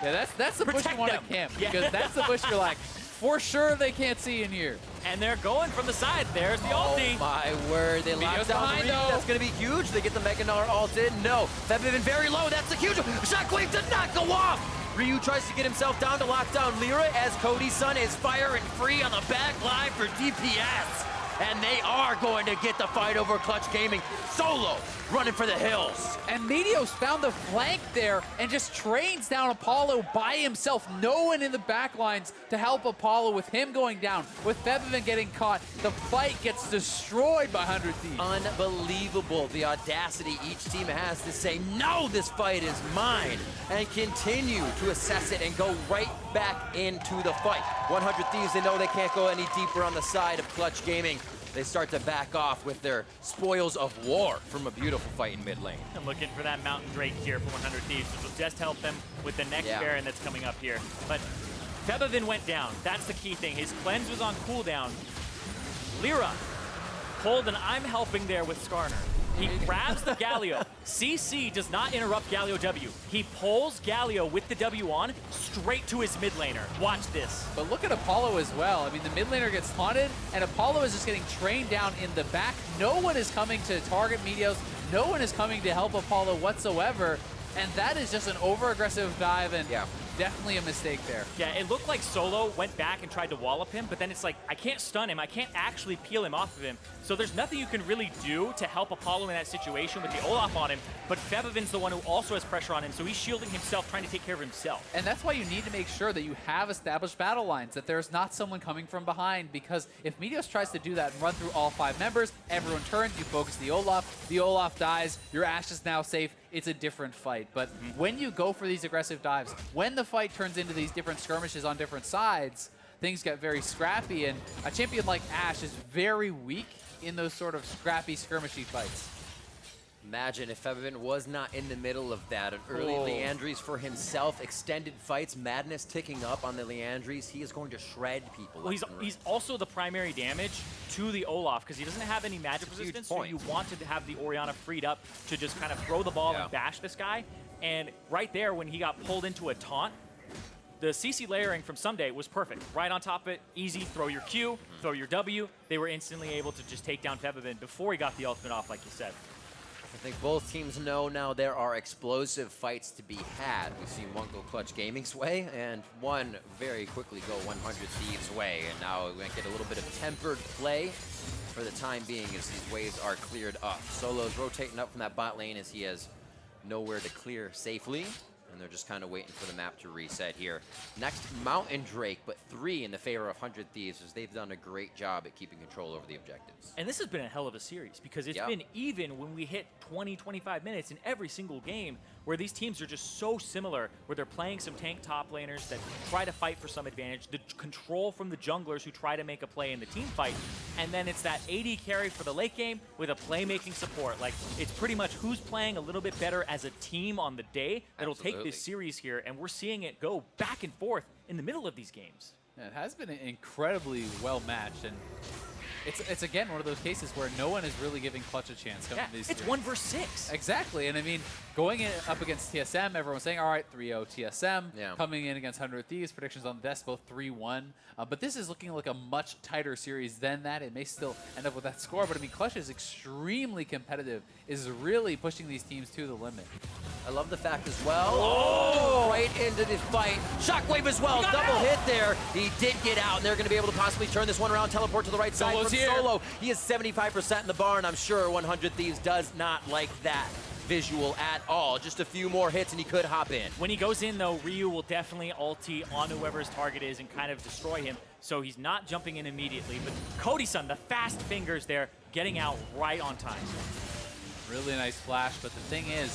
Yeah, that's the bush you want to camp. Because that's the bush you're like, for sure they can't see in here. And they're going from the side. There's the ulti. Oh my word, they lock down the Ryu. That's going to be huge. They get the Gnar ult in. No, Febiven very low. That's the huge shockwave did not go off. Ryu tries to get himself down to lock down LirA as Cody Sun is firing free on the back line for DPS. and they are going to get the fight over Clutch Gaming. Solo running for the hills. And Meteos found the flank there and just trains down Apollo by himself. No one in the back lines to help Apollo with him going down. With Febiven getting caught, the fight gets destroyed by 100 Thieves. Unbelievable, the audacity each team has to say, no, this fight is mine, and continue to assess it and go right back into the fight. 100 Thieves, they know they can't go any deeper on the side of Clutch Gaming. They start to back off with their spoils of war from a beautiful fight in mid lane. I'm looking for that Mountain Drake here for 100 Thieves, which will just help them with the next Baron that's coming up here. But Febiven went down. That's the key thing. His cleanse was on cooldown. LirA pulled an I'm helping there with Skarner. He grabs the Galio. CC does not interrupt Galio W. He pulls Galio with the W on straight to his mid laner. Watch this. But look at Apollo as well. I mean, the mid laner gets haunted, and Apollo is just getting trained down in the back. No one is coming to target Meteos. No one is coming to help Apollo whatsoever. And that is just an over-aggressive dive, and definitely a mistake there. Yeah, it looked like Solo went back and tried to wallop him, but then it's like, I can't stun him. I can't actually peel him off of him. So there's nothing you can really do to help Apollo in that situation with the Olaf on him, but Febiven's the one who also has pressure on him, so he's shielding himself, trying to take care of himself. And that's why you need to make sure that you have established battle lines, that there's not someone coming from behind, because if Meteos tries to do that and run through all 5 members, everyone turns, you focus the Olaf dies, your Ashe is now safe, it's a different fight. But when you go for these aggressive dives, when the fight turns into these different skirmishes on different sides, things get very scrappy, and a champion like Ashe is very weak in those sort of scrappy, skirmishy fights. Imagine if Febiven was not in the middle of that. An early Leandries for himself, extended fights, madness ticking up on the Leandries. He is going to shred people. Well, he's also the primary damage to the Olaf because he doesn't have any magic resistance, so you want to have the Orianna freed up to just kind of throw the ball and bash this guy. And right there, when he got pulled into a taunt, the CC layering from Ssumday was perfect. Right on top of it, easy, throw your Q, throw your W. They were instantly able to just take down Febiven before he got the ultimate off, like you said. I think both teams know now there are explosive fights to be had. We've seen one go Clutch Gaming's way, and one very quickly go 100 Thieves' way. And now we're going to get a little bit of tempered play for the time being as these waves are cleared up. Solo's rotating up from that bot lane as he has nowhere to clear safely. And they're just kind of waiting for the map to reset here. Next, Mountain Drake, but 3 in the favor of 100 Thieves, as they've done a great job at keeping control over the objectives. And this has been a hell of a series because it's been even when we hit 20, 25 minutes in every single game where these teams are just so similar, where they're playing some tank top laners that try to fight for some advantage, the control from the junglers who try to make a play in the team fight, and then it's that AD carry for the late game with a playmaking support. Like, it's pretty much who's playing a little bit better as a team on the day that'll take this series here, and we're seeing it go back and forth in the middle of these games. Yeah, it has been into well matched, and it's again one of those cases where no one is really giving Clutch a chance coming to these it's series. 1 versus 6. Exactly, and I mean, going in up against TSM, everyone's saying, all right, 3-0 TSM. Coming in against 100 Thieves, predictions on the desk, both 3-1. But this is looking like a much tighter series than that. It may still end up with that score, but I mean, Clutch is extremely competitive, is really pushing these teams to the limit. I love the fact as well. Right into the fight. Shockwave as well. Double hit there. He did get out, and they're going to be able to possibly turn this one around, teleport to the right side from Solo. He is 75% in the barn. I'm sure 100 Thieves does not like that visual at all. Just a few more hits, and he could hop in. When he goes in, though, Ryu will definitely ulti on whoever his target is and kind of destroy him. So he's not jumping in immediately. But Cody Sun, the fast fingers there, getting out right on time. Really nice flash, but the thing is,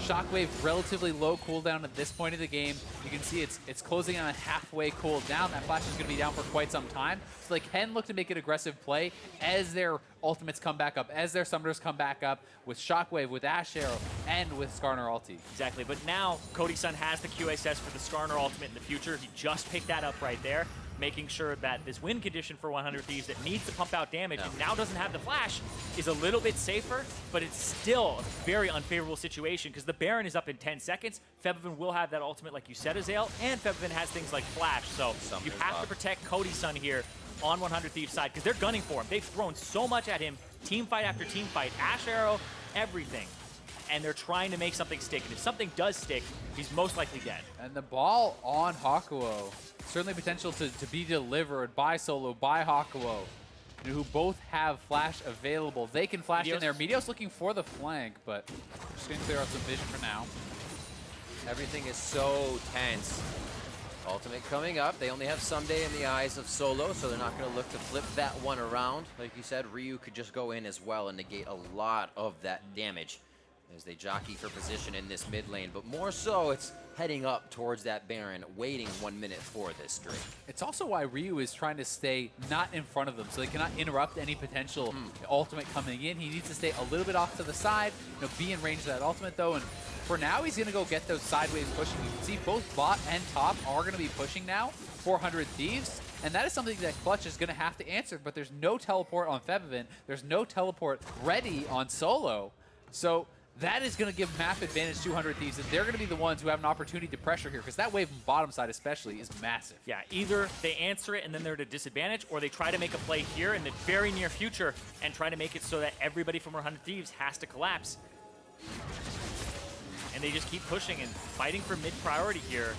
Shockwave relatively low cooldown at this point of the game. You can see it's closing on a halfway cooldown. That flash is going to be down for quite some time. So they can look to make an aggressive play as their ultimates come back up, as their summoners come back up with Shockwave, with Ashe Arrow, and with Skarner ulti. Exactly, but now Cody Sun has the QSS for the Skarner ultimate in the future. He just picked that up right there, making sure that this win condition for 100 Thieves that needs to pump out damage and now doesn't have the flash is a little bit safer, but it's still a very unfavorable situation because the Baron is up in 10 seconds. Febiven will have that ultimate, like you said, Azale, and Febiven has things like flash, so you have to protect Cody Sun here on 100 Thieves side because they're gunning for him. They've thrown so much at him, team fight after team fight, Ashe Arrow, everything. And they're trying to make something stick. And if something does stick, he's most likely dead. And the ball on Hakuho. Certainly potential to be delivered by Solo, by Hakuho. who both have flash available. They can flash in there. Meteos looking for the flank, but just going to clear out some vision for now. Everything is so tense. Ultimate coming up. They only have Ssumday in the eyes of Solo, so they're not going to look to flip that one around. Like you said, Ryu could just go in as well and negate a lot of that damage as they jockey for position in this mid lane. But more so, it's heading up towards that Baron, waiting 1 minute for this Drake. It's also why Ryu is trying to stay not in front of them, so they cannot interrupt any potential ultimate coming in. He needs to stay a little bit off to the side, be in range of that ultimate though, and for now, he's going to go get those sideways pushing. You can see both bot and top are going to be pushing now. 400 Thieves. And that is something that Clutch is going to have to answer, but there's no teleport on Febiven. There's no teleport ready on Solo. So that is going to give map advantage 200 Thieves, and they're going to be the ones who have an opportunity to pressure here, because that wave on bottom side especially is massive. Yeah, either they answer it and then they're at a disadvantage, or they try to make a play here in the very near future and try to make it so that everybody from 100 Thieves has to collapse. And they just keep pushing and fighting for mid-priority here.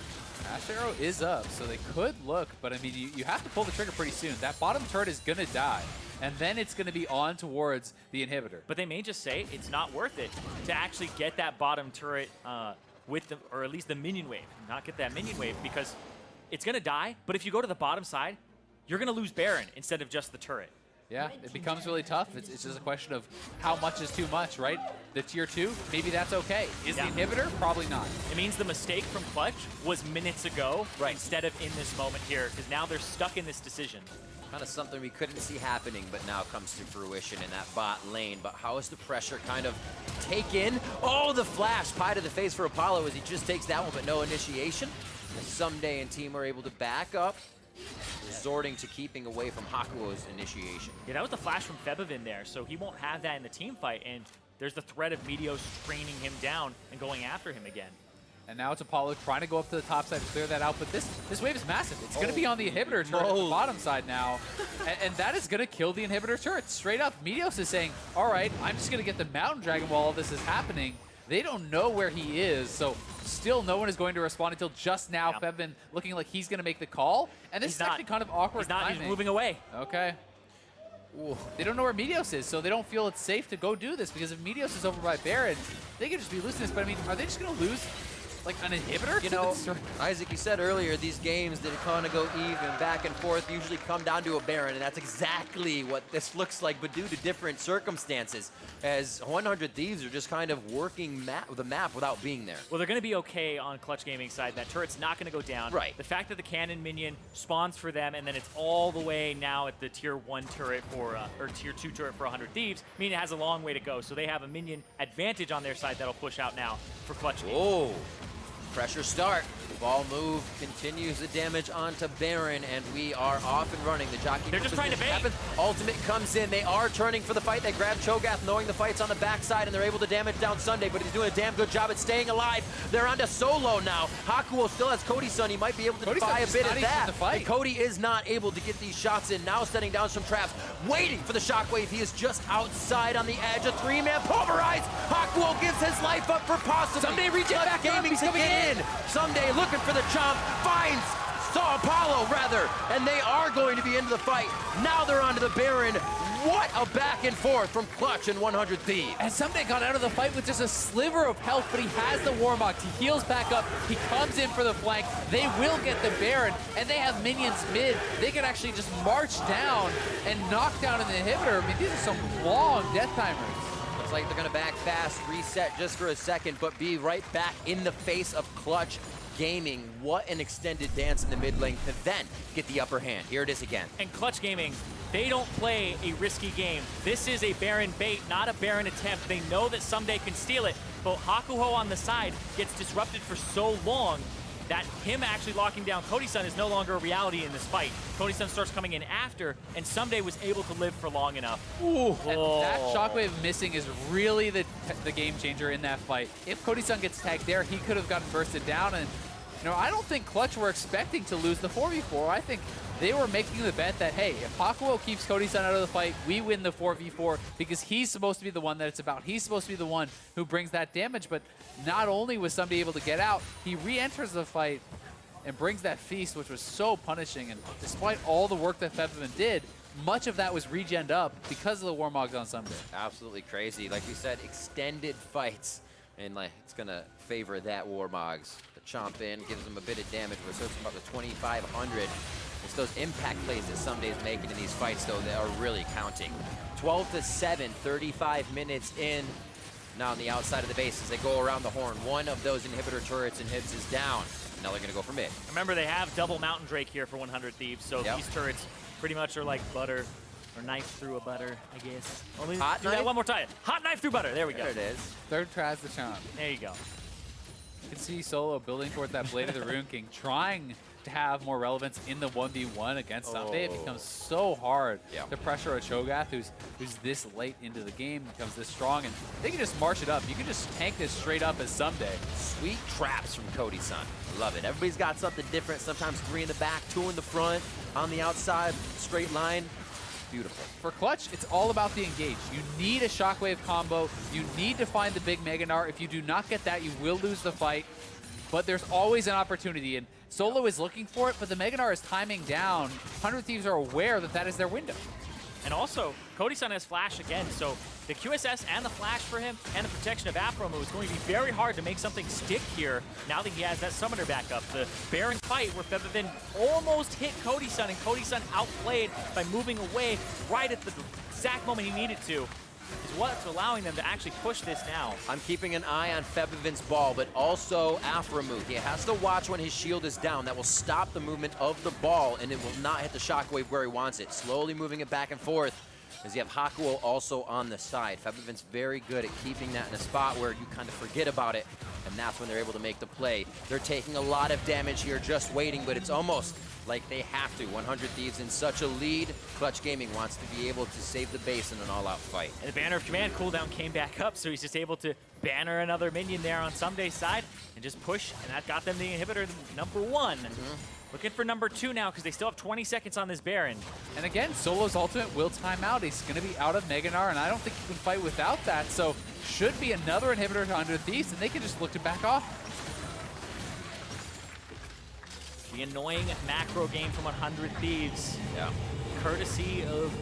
Ashe arrow is up, so they could look, but I mean, you have to pull the trigger pretty soon. That bottom turret is going to die, and then it's going to be on towards the inhibitor. But they may just say it's not worth it to actually get that bottom turret with the, or at least the minion wave, not get that minion wave, because it's going to die, but if you go to the bottom side, you're going to lose Baron instead of just the turret. Yeah, it becomes really tough. It's just a question of how much is too much, right? The tier 2, maybe that's okay. Is the inhibitor? Probably not. It means the mistake from Clutch was minutes ago instead of in this moment here, because now they're stuck in this decision. Kind of something we couldn't see happening, but now comes to fruition in that bot lane. But how is the pressure kind of taken? Oh, the flash! Pie to the face for Apollo as he just takes that one, but no initiation. As Ssumday and team are able to back up, resorting to keeping away from Hakuho's initiation. Yeah, that was the flash from Febiven there, so he won't have that in the team fight, and there's the threat of Meteos training him down and going after him again. And now it's Apollo trying to go up to the top side to clear that out, but this wave is massive. It's going to be on the inhibitor turret at the bottom side now, and that is going to kill the inhibitor turret. Straight up, Meteos is saying, all right, I'm just going to get the Mountain Dragon while all this is happening. They don't know where he is, so still no one is going to respond until just now. Febiven looking like he's going to make the call, and this is actually kind of awkward timing. He's moving away. Okay. Ooh. They don't know where Meteos is, so they don't feel it's safe to go do this, because if Meteos is over by Baron, they could just be losing this. But I mean, are they just going to lose like an inhibitor? You know, Isaac, you said earlier, these games that kind of go even back and forth usually come down to a Baron, and that's exactly what this looks like, but due to different circumstances, as 100 Thieves are just kind of working the map without being there. Well, they're going to be okay on Clutch Gaming side. That turret's not going to go down. Right. The fact that the cannon minion spawns for them, and then it's all the way now at the tier 1 turret for, or tier 2 turret for 100 Thieves, meaning it has a long way to go. So they have a minion advantage on their side that'll push out now for Clutch Gaming. Oh. Pressure start. Ball move continues the damage onto Baron, and we are off and running. The jockey. They're just trying to bait. Happens. Ultimate comes in. They are turning for the fight. They grab Cho'Gath, knowing the fight's on the backside, and they're able to damage down Ssumday, but he's doing a damn good job at staying alive. They're onto Solo now. Hakuho still has Cody Sun. He might be able to defy a bit of that. And Cody is not able to get these shots in. Now setting down some traps, waiting for the shockwave. He is just outside on the edge. A 3-man pulverized. Hakuho gives his life up for possibly. Ssumday reaches back Gaming to get in. Ssumday looking for the chomp, finds Apollo rather, and they are going to be into the fight. Now they're onto the Baron. What a back and forth from Clutch and 100 Thieves. And Ssumday got out of the fight with just a sliver of health, but he has the Warmock. He heals back up. He comes in for the flank. They will get the Baron, and they have minions mid. They can actually just march down and knock down an inhibitor. I mean, these are some long death timers. Looks like they're going to back fast, reset just for a second, but be right back in the face of Clutch Gaming. What an extended dance in the mid lane to then get the upper hand. Here it is again. And Clutch Gaming, they don't play a risky game. This is a Baron bait, not a Baron attempt. They know that Ssumday can steal it, but Hakuho on the side gets disrupted for so long that him actually locking down Cody Sun is no longer a reality in this fight. Cody Sun starts coming in after, and Ssumday was able to live for long enough. Ooh, and that shockwave missing is really the game changer in that fight. If Cody Sun gets tagged there, he could have gotten bursted down, and you know, I don't think Clutch were expecting to lose the 4v4. I think they were making the bet that, hey, if Hakuho keeps Cody Sun out of the fight, we win the 4v4 because he's supposed to be the one that it's about. He's supposed to be the one who brings that damage, but not only was Ssumday able to get out, he re-enters the fight and brings that feast, which was so punishing. And despite all the work that Febiven did, much of that was regened up because of the Warmogs on Ssumday. Absolutely crazy. Like we said, extended fights. And like it's going to favor that Warmogs. The chomp in gives them a bit of damage. We're searching about the 2,500. It's those impact plays that Ssumday's making in these fights, though, that are really counting. 12-7, 35 minutes in. Now on the outside of the base as they go around the horn. One of those inhibitor turrets inhibs is down. Now they're going to go for mid. Remember, they have double Mountain Drake here for 100 Thieves, so Yep. these turrets pretty much are like butter, or knife through a butter, I guess. Only Hot do that knife? one more time. Hot knife through butter. There we go. There it is. Third tries the chomp. There you go. You can see Solo building towards that Blade of the Rune King, trying to have more relevance in the 1v1 against Ssumday. It becomes so hard to pressure a Cho'Gath who's this late into the game, becomes this strong, and they can just march it up. You can just tank this straight up as Ssumday. Sweet traps from Cody Sun. Love it. Everybody's got something different. Sometimes 3 in the back, 2 in the front, on the outside, straight line. Beautiful. For Clutch, it's all about the engage. You need a Shockwave combo. You need to find the big Mega Gnar. If you do not get that, you will lose the fight. But there's always an opportunity, and Solo is looking for it, but the Mega Gnar is timing down. 100 Thieves are aware that that is their window. And also, Cody Sun has Flash again, so the QSS and the Flash for him and the protection of aphromoo is going to be very hard to make something stick here now that he has that Summoner back up. The Baron fight where Febiven almost hit Cody Sun, and Cody Sun outplayed by moving away right at the exact moment he needed to, is what's allowing them to actually push this now. I'm keeping an eye on Febiven's ball, but also aphromoo. He has to watch when his shield is down. That will stop the movement of the ball, and it will not hit the shockwave where he wants it. Slowly moving it back and forth, as you have Hakuho also on the side. Febiven's very good at keeping that in a spot where you kind of forget about it, and that's when they're able to make the play. They're taking a lot of damage here, just waiting, but it's almost like they have to. 100 Thieves in such a lead. Clutch Gaming wants to be able to save the base in an all-out fight. And the Banner of Command cooldown came back up, so he's just able to banner another minion there on Ssumday's side and just push, and that got them the inhibitor #1. Looking for #2 now because they still have 20 seconds on this Baron. And again, Solo's ultimate will time out. He's going to be out of Mega Gnar, and I don't think he can fight without that. So should be another inhibitor to 100 Thieves, and they can just look to back off. The annoying macro game from 100 Thieves. Yeah. Courtesy of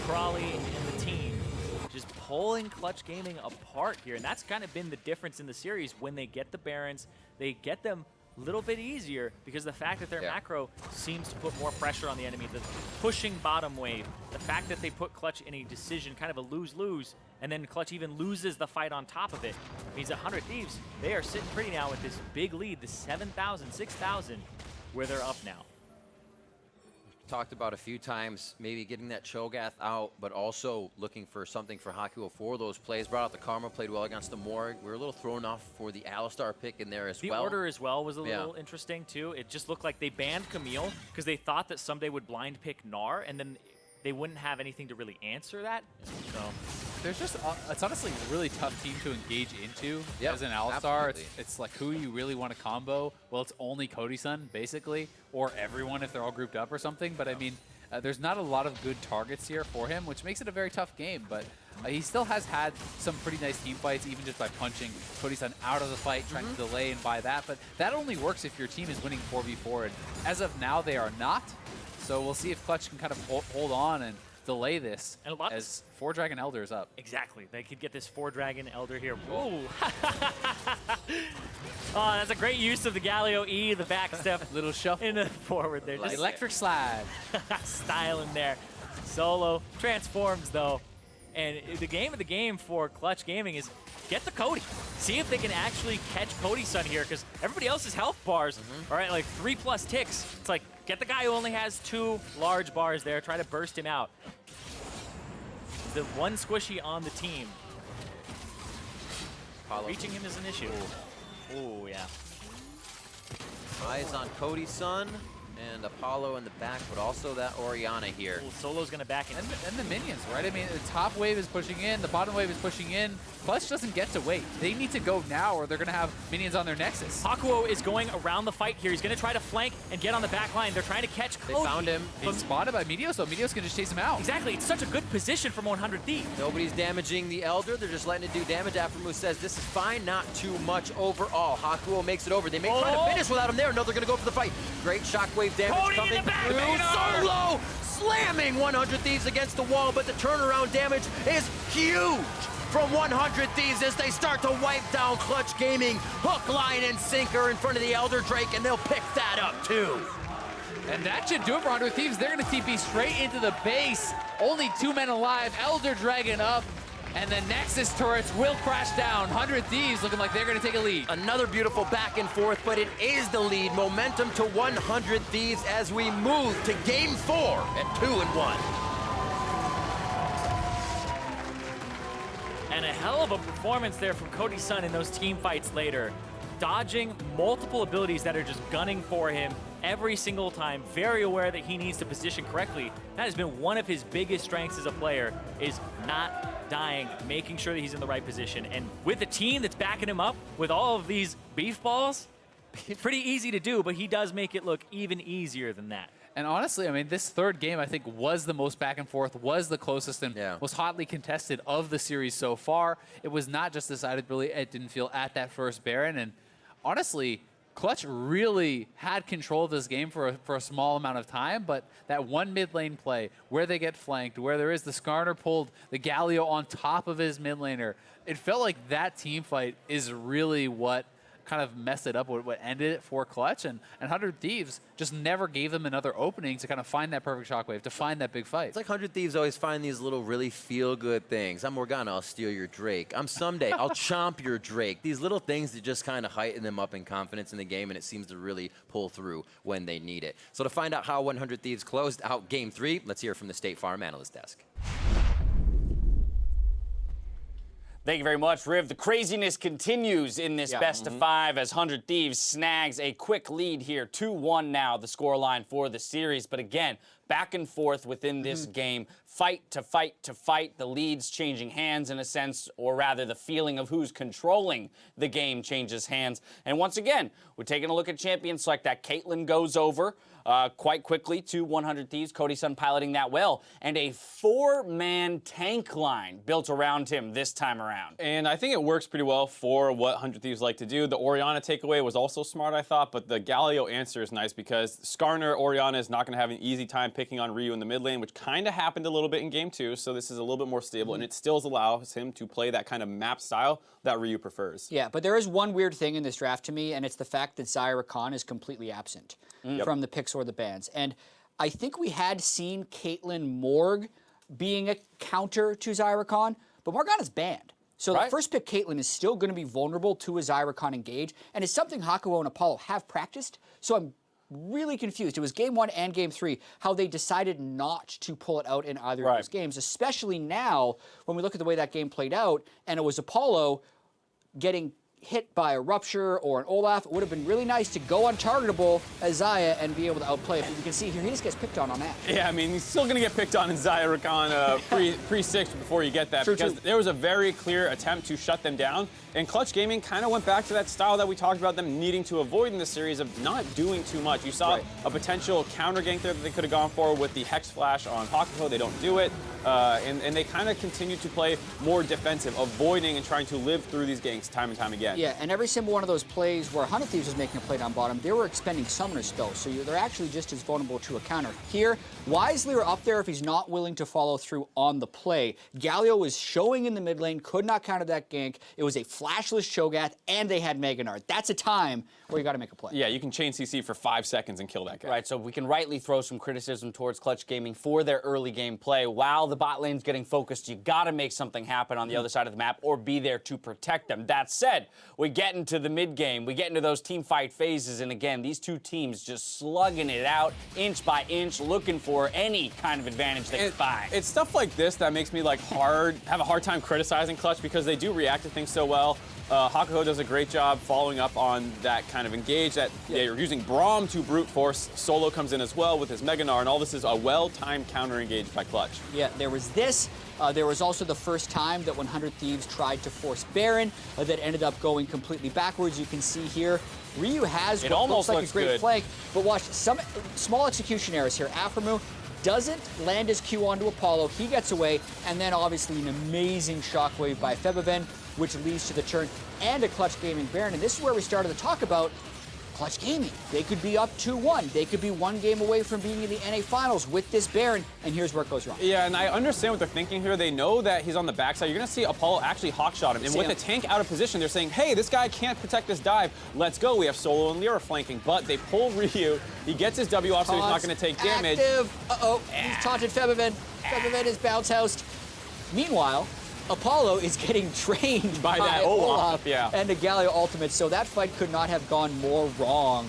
Crawley and the team. Just pulling Clutch Gaming apart here. And that's kind of been the difference in the series. When they get the Barons, they get them a little bit easier because of the fact that their macro seems to put more pressure on the enemy. The pushing bottom wave, the fact that they put Clutch in a decision, kind of a lose-lose, and then Clutch even loses the fight on top of it, means that 100 Thieves, they are sitting pretty now with this big lead, the 7,000, 6,000, where they're up now. Talked about a few times, maybe getting that Cho'Gath out, but also looking for something for Hakuho for those plays. Brought out the Karma, played well against the Morg. We were a little thrown off for the Alistar pick in there as well. The order as well was a little interesting too. It just looked like they banned Camille because they thought that Ssumday would blind pick Gnar, and then they wouldn't have anything to really answer that. So there's just, it's honestly a really tough team to engage into as an Alistar. Absolutely. It's like who you really want to combo. Well, it's only Cody Sun, basically, or everyone if they're all grouped up or something. But I mean, there's not a lot of good targets here for him, which makes it a very tough game. But he still has had some pretty nice team fights, even just by punching Cody Sun out of the fight, trying to delay and buy that. But that only works if your team is winning 4v4. And as of now, they are not. So we'll see if Clutch can kind of hold on and delay this and a lot as 4 Dragon Elder is up. Exactly. They could get this 4 Dragon Elder here. Whoa. Oh, that's a great use of the Galio E, the back step. Little shuffle. In the forward there. Just electric slide. Style in there. Solo transforms though. And the game of the game for Clutch Gaming is get the Cody. See if they can actually catch Cody Sun here, because everybody else's health bars are at like 3+ ticks. It's like, get the guy who only has 2 large bars there, try to burst him out. The one squishy on the team. Apollo. Reaching him is an issue. Oh, yeah. Eyes on Cody Sun and Apollo in the back, but also that Orianna here. Ooh, Solo's gonna back in. And the minions, right? I mean, the top wave is pushing in, the bottom wave is pushing in. Clutch doesn't get to wait. They need to go now or they're going to have minions on their Nexus. Hakuho is going around the fight here. He's going to try to flank and get on the back line. They're trying to catch Cody. They found him. He's spotted by Meteos, so Meteos can just chase him out. Exactly. It's such a good position from 100 Thieves. Nobody's damaging the Elder. They're just letting it do damage. aphromoo says this is fine, not too much overall. Hakuho makes it over. They may try to finish without him there. No, they're going to go for the fight. Great shockwave damage Cody in coming the back, through. Gnar! Solo slamming 100 Thieves against the wall, but the turnaround damage is huge from 100 Thieves as they start to wipe down Clutch Gaming. Hook, line, and sinker in front of the Elder Drake, and they'll pick that up too. And that should do it for 100 Thieves. They're going to TP straight into the base. Only 2 men alive. Elder Dragon up. And the Nexus turrets will crash down. 100 Thieves looking like they're going to take a lead. Another beautiful back and forth, but it is the lead. Momentum to 100 Thieves as we move to game 4 at 2-1. And a hell of a performance there from Cody Sun in those team fights later. Dodging multiple abilities that are just gunning for him every single time, very aware that he needs to position correctly. That has been one of his biggest strengths as a player, is not dying, making sure that he's in the right position. And with a team that's backing him up with all of these beef balls, it's pretty easy to do, but he does make it look even easier than that. And honestly, I mean, this third game, I think, was the most back and forth, was the closest and most hotly contested of the series so far. It was not just decided, really, it didn't feel at that first Baron. And honestly, Clutch really had control of this game for a small amount of time, but that one mid lane play where they get flanked, where there is the Skarner pulled the Galio on top of his mid laner, it felt like that team fight is really what kind of messed it up, what ended it for Clutch, and 100 Thieves just never gave them another opening to kind of find that perfect shockwave, to find that big fight. It's like 100 Thieves always find these little really feel-good things. I'm Morgana, I'll steal your Drake. I'm Ssumday, I'll chomp your Drake. These little things that just kind of heighten them up in confidence in the game, and it seems to really pull through when they need it. So to find out how 100 Thieves closed out Game 3, let's hear from the State Farm Analyst Desk. Thank you very much, Riv. The craziness continues in this best of 5 as 100 Thieves snags a quick lead here. 2-1 now, the scoreline for the series. But again, back and forth within this game, fight to fight to fight. The leads changing hands in a sense, or rather the feeling of who's controlling the game changes hands. And once again, we're taking a look at champion select. That Caitlyn goes over quite quickly to 100 Thieves. Cody Sun piloting that well. And a 4-man tank line built around him this time around. And I think it works pretty well for what 100 Thieves like to do. The Orianna takeaway was also smart, I thought, but the Galio answer is nice because Skarner, Orianna is not going to have an easy time picking on Ryu in the mid lane, which kind of happened a little bit in Game 2, so this is a little bit more stable, and it still allows him to play that kind of map style that Ryu prefers. Yeah, but there is one weird thing in this draft to me, and it's the fact that Zyra Khan is completely absent from the picks or the bans. And I think we had seen Caitlyn Morg being a counter to Zyra Khan, but Morgana's banned. So the first pick Caitlyn is still going to be vulnerable to a Zyra Khan engage, and it's something Hakuho and Apollo have practiced, so I'm really confused. It was Game 1 and Game 3, how they decided not to pull it out in either of those games, especially now when we look at the way that game played out, and it was Apollo getting hit by a Rupture or an Olaf. It would have been really nice to go untargetable as Xayah and be able to outplay it. But you can see here, he just gets picked on that. Yeah, I mean, he's still going to get picked on in Zyra Khan pre-6 before you get that, because there was a very clear attempt to shut them down. And Clutch Gaming kind of went back to that style that we talked about them needing to avoid in the series of not doing too much. You saw a potential counter gank there that they could have gone for with the Hex Flash on Hakuho. They don't do it. And they kind of continue to play more defensive, avoiding and trying to live through these ganks time and time again. Yeah, and every single one of those plays where 100 Thieves was making a play down bottom, they were expending summoner spells, so they're actually just as vulnerable to a counter. Here, why is LirA up there if he's not willing to follow through on the play? Galio was showing in the mid lane, could not counter that gank. It was a flashless Cho'Gath, and they had Gnar. That's a time where you got to make a play. Yeah, you can chain CC for 5 seconds and kill that guy. Right, so we can rightly throw some criticism towards Clutch Gaming for their early game play. While the bot lane's getting focused, you got to make something happen on the other side of the map or be there to protect them. That said, we get into the mid game, we get into those team fight phases, and again, these two teams just slugging it out inch by inch, looking for any kind of advantage they can find. It's stuff like this that makes me have a hard time criticizing Clutch, because they do react to things so well. Hakuho does a great job following up on that kind of engage that they're using Braum to brute force. Solo comes in as well with his Gnar, and all this is a well-timed counter engage by Clutch. Yeah, there was this. There was also the first time that 100 Thieves tried to force Baron that ended up going completely backwards. You can see here, Ryu has what looks like a great flank, but watch some small execution errors here. aphromoo doesn't land his Q onto Apollo. He gets away, and then obviously an amazing shockwave by Febiven, which leads to the turn and a Clutch Gaming Baron. And this is where we started to talk about Clutch Gaming, they could be up 2-1. They could be one game away from being in the NA Finals with this Baron, and here's where it goes wrong. Yeah, and I understand what they're thinking here. They know that he's on the backside. You're going to see Apollo actually hawkshot him. And with the tank out of position, they're saying, hey, this guy can't protect this dive. Let's go. We have Solo and LirA flanking. But they pull Ryu. He gets his W off, so he's not going to take damage. Uh-oh, he's taunted Febiven. Febiven is bounce housed. Meanwhile, Apollo is getting trained by that Olaf, yeah. and the Galio ultimate, so that fight could not have gone more wrong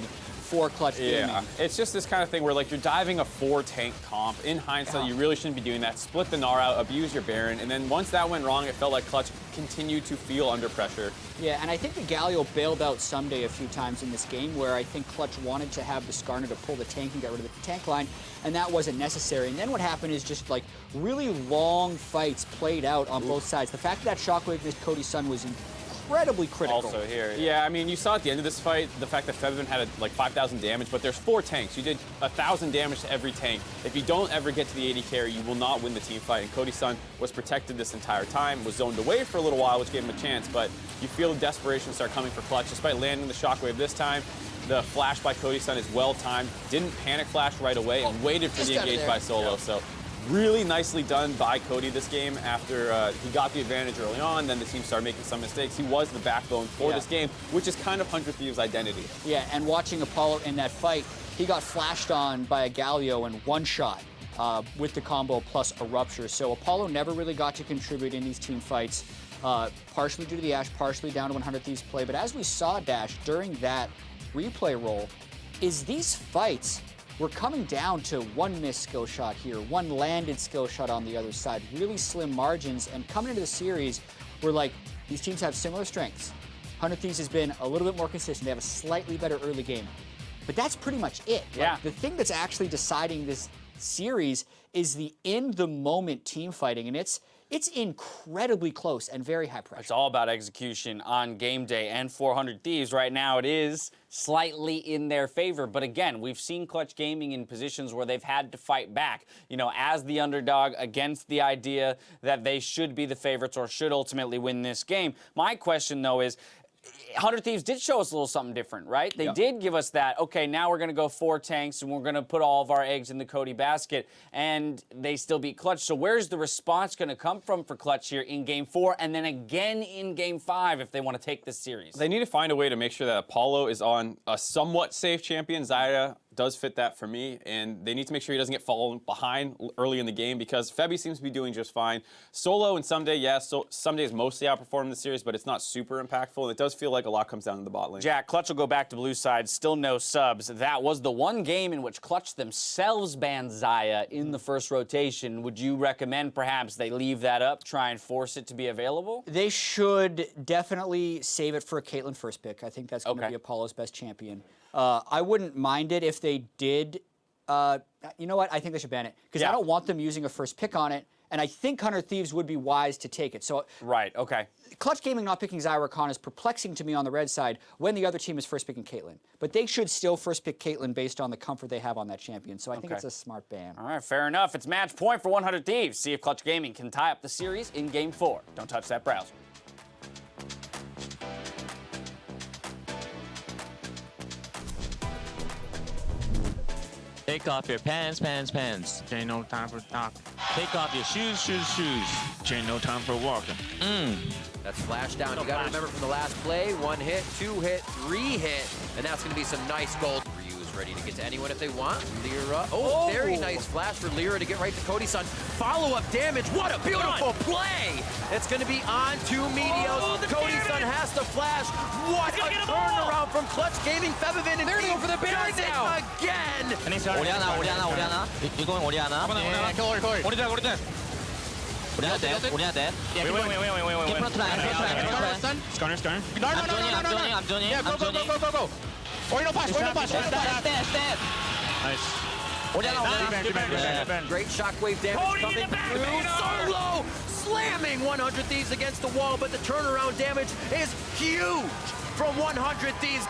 for Clutch Gaming. Yeah, it's just this kind of thing where like you're diving a 4-tank comp. In hindsight, you really shouldn't be doing that. Split the Gnar out, abuse your Baron, and then once that went wrong, it felt like Clutch continued to feel under pressure. Yeah, and I think the Galio bailed out Ssumday a few times in this game where I think Clutch wanted to have the Skarner to pull the tank and get rid of the tank line, and that wasn't necessary. And then what happened is just like really long fights played out on both sides. The fact that Shockwave against Cody Sun was incredibly critical. Also here, yeah, I mean, you saw at the end of this fight the fact that Febiven had like 5,000 damage, but there's 4 tanks. You did 1,000 damage to every tank. If you don't ever get to the AD carry, you will not win the team fight. And Cody Sun was protected this entire time, was zoned away for a little while, which gave him a chance, but you feel the desperation start coming for Clutch. Despite landing the Shockwave this time, the flash by Cody Sun is well timed, didn't panic flash right away, and waited for the engage by Solo. Yeah. So really nicely done by Cody this game after he got the advantage early on, then the team started making some mistakes. He was the backbone for this game, which is kind of 100 Thieves' identity. Yeah, and watching Apollo in that fight, he got flashed on by a Galio in one shot with the combo plus a rupture. So Apollo never really got to contribute in these team fights, partially due to the Ashe, partially down to 100 Thieves play. But as we saw, Dash, during that replay roll, is these fights we're coming down to one missed skill shot here, one landed skill shot on the other side, really slim margins. And coming into the series, we're like, these teams have similar strengths. 100 Thieves has been a little bit more consistent. They have a slightly better early game. But that's pretty much it. Yeah. Like, the thing that's actually deciding this series is the in-the-moment team fighting, and it's incredibly close and very high pressure. It's all about execution on game day, and 400 Thieves right now, it is slightly in their favor. But again, we've seen Clutch Gaming in positions where they've had to fight back, you know, as the underdog against the idea that they should be the favorites or should ultimately win this game. My question, though, is 100 Thieves did show us a little something different, right? They did give us that, okay, now we're going to go 4 tanks and we're going to put all of our eggs in the Cody basket, and they still beat Clutch. So where's the response going to come from for Clutch here in Game 4 and then again in Game 5 if they want to take this series? They need to find a way to make sure that Apollo is on a somewhat safe champion. Zyra does fit that for me, and they need to make sure he doesn't get fallen behind early in the game because Febby seems to be doing just fine. Solo and Ssumday, yes, so Ssumday is mostly outperforming the series, but it's not super impactful, and it does feel like a lot comes down to the bot lane. Jack, Clutch will go back to blue side, still no subs. That was the one game in which Clutch themselves banned Xayah in the first rotation. Would you recommend perhaps they leave that up, try and force it to be available? They should definitely save it for a Caitlyn first pick. I think that's going to be Apollo's best champion. I wouldn't mind it if they did. You know what? I think they should ban it because I don't want them using a first pick on it. And I think 100 Thieves would be wise to take it. So right, okay. Clutch Gaming not picking Zyra is perplexing to me on the red side when the other team is first picking Caitlyn. But they should still first pick Caitlyn based on the comfort they have on that champion. So I think it's a smart ban. All right, fair enough. It's match point for 100 Thieves. See if Clutch Gaming can tie up the series in Game 4. Don't touch that browser. Take off your pants. Ain't no time for talk. Take off your shoes. Ain't no time for walking. That's flash down. You got to remember from the last play, 1 hit, 2 hit, 3 hit, and that's going to be some nice gold. Ryu's ready to get to anyone if they want. LirA. Oh, very nice flash for LirA to get right to Cody Sun. Follow-up damage. What a beautiful play. It's going to be on to Meteos. Cody Sun has to flash. What a turnaround from Clutch Gaming. Febiven and They're for the Baron now. Again. Orianna. You going Orianna? Orianna dead. Orianna dead. Wait. Get front line. Skarner. I'm joining. Yeah, go. Orianna pass. Dead. Nice. Orianna. Great shockwave damage coming through. Solo slamming 100 Thieves against the wall, but the turnaround damage is huge from 100 Thieves.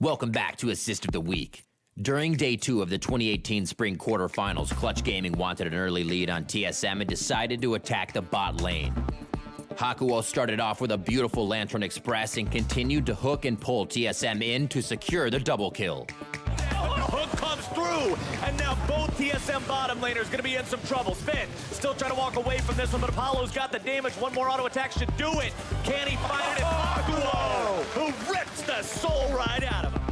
Welcome back to Assist of the Week. During Day 2 of the 2018 Spring Quarterfinals, Clutch Gaming wanted an early lead on TSM and decided to attack the bot lane. Hakuho started off with a beautiful Lantern Express and continued to hook and pull TSM in to secure the double kill. Hook comes through, and now both TSM bottom laners gonna be in some trouble. Spin still trying to walk away from this one, but Apollo's got the damage. One more auto attack should do it. Can he find it? It's Hakuho who rips the soul right out of him.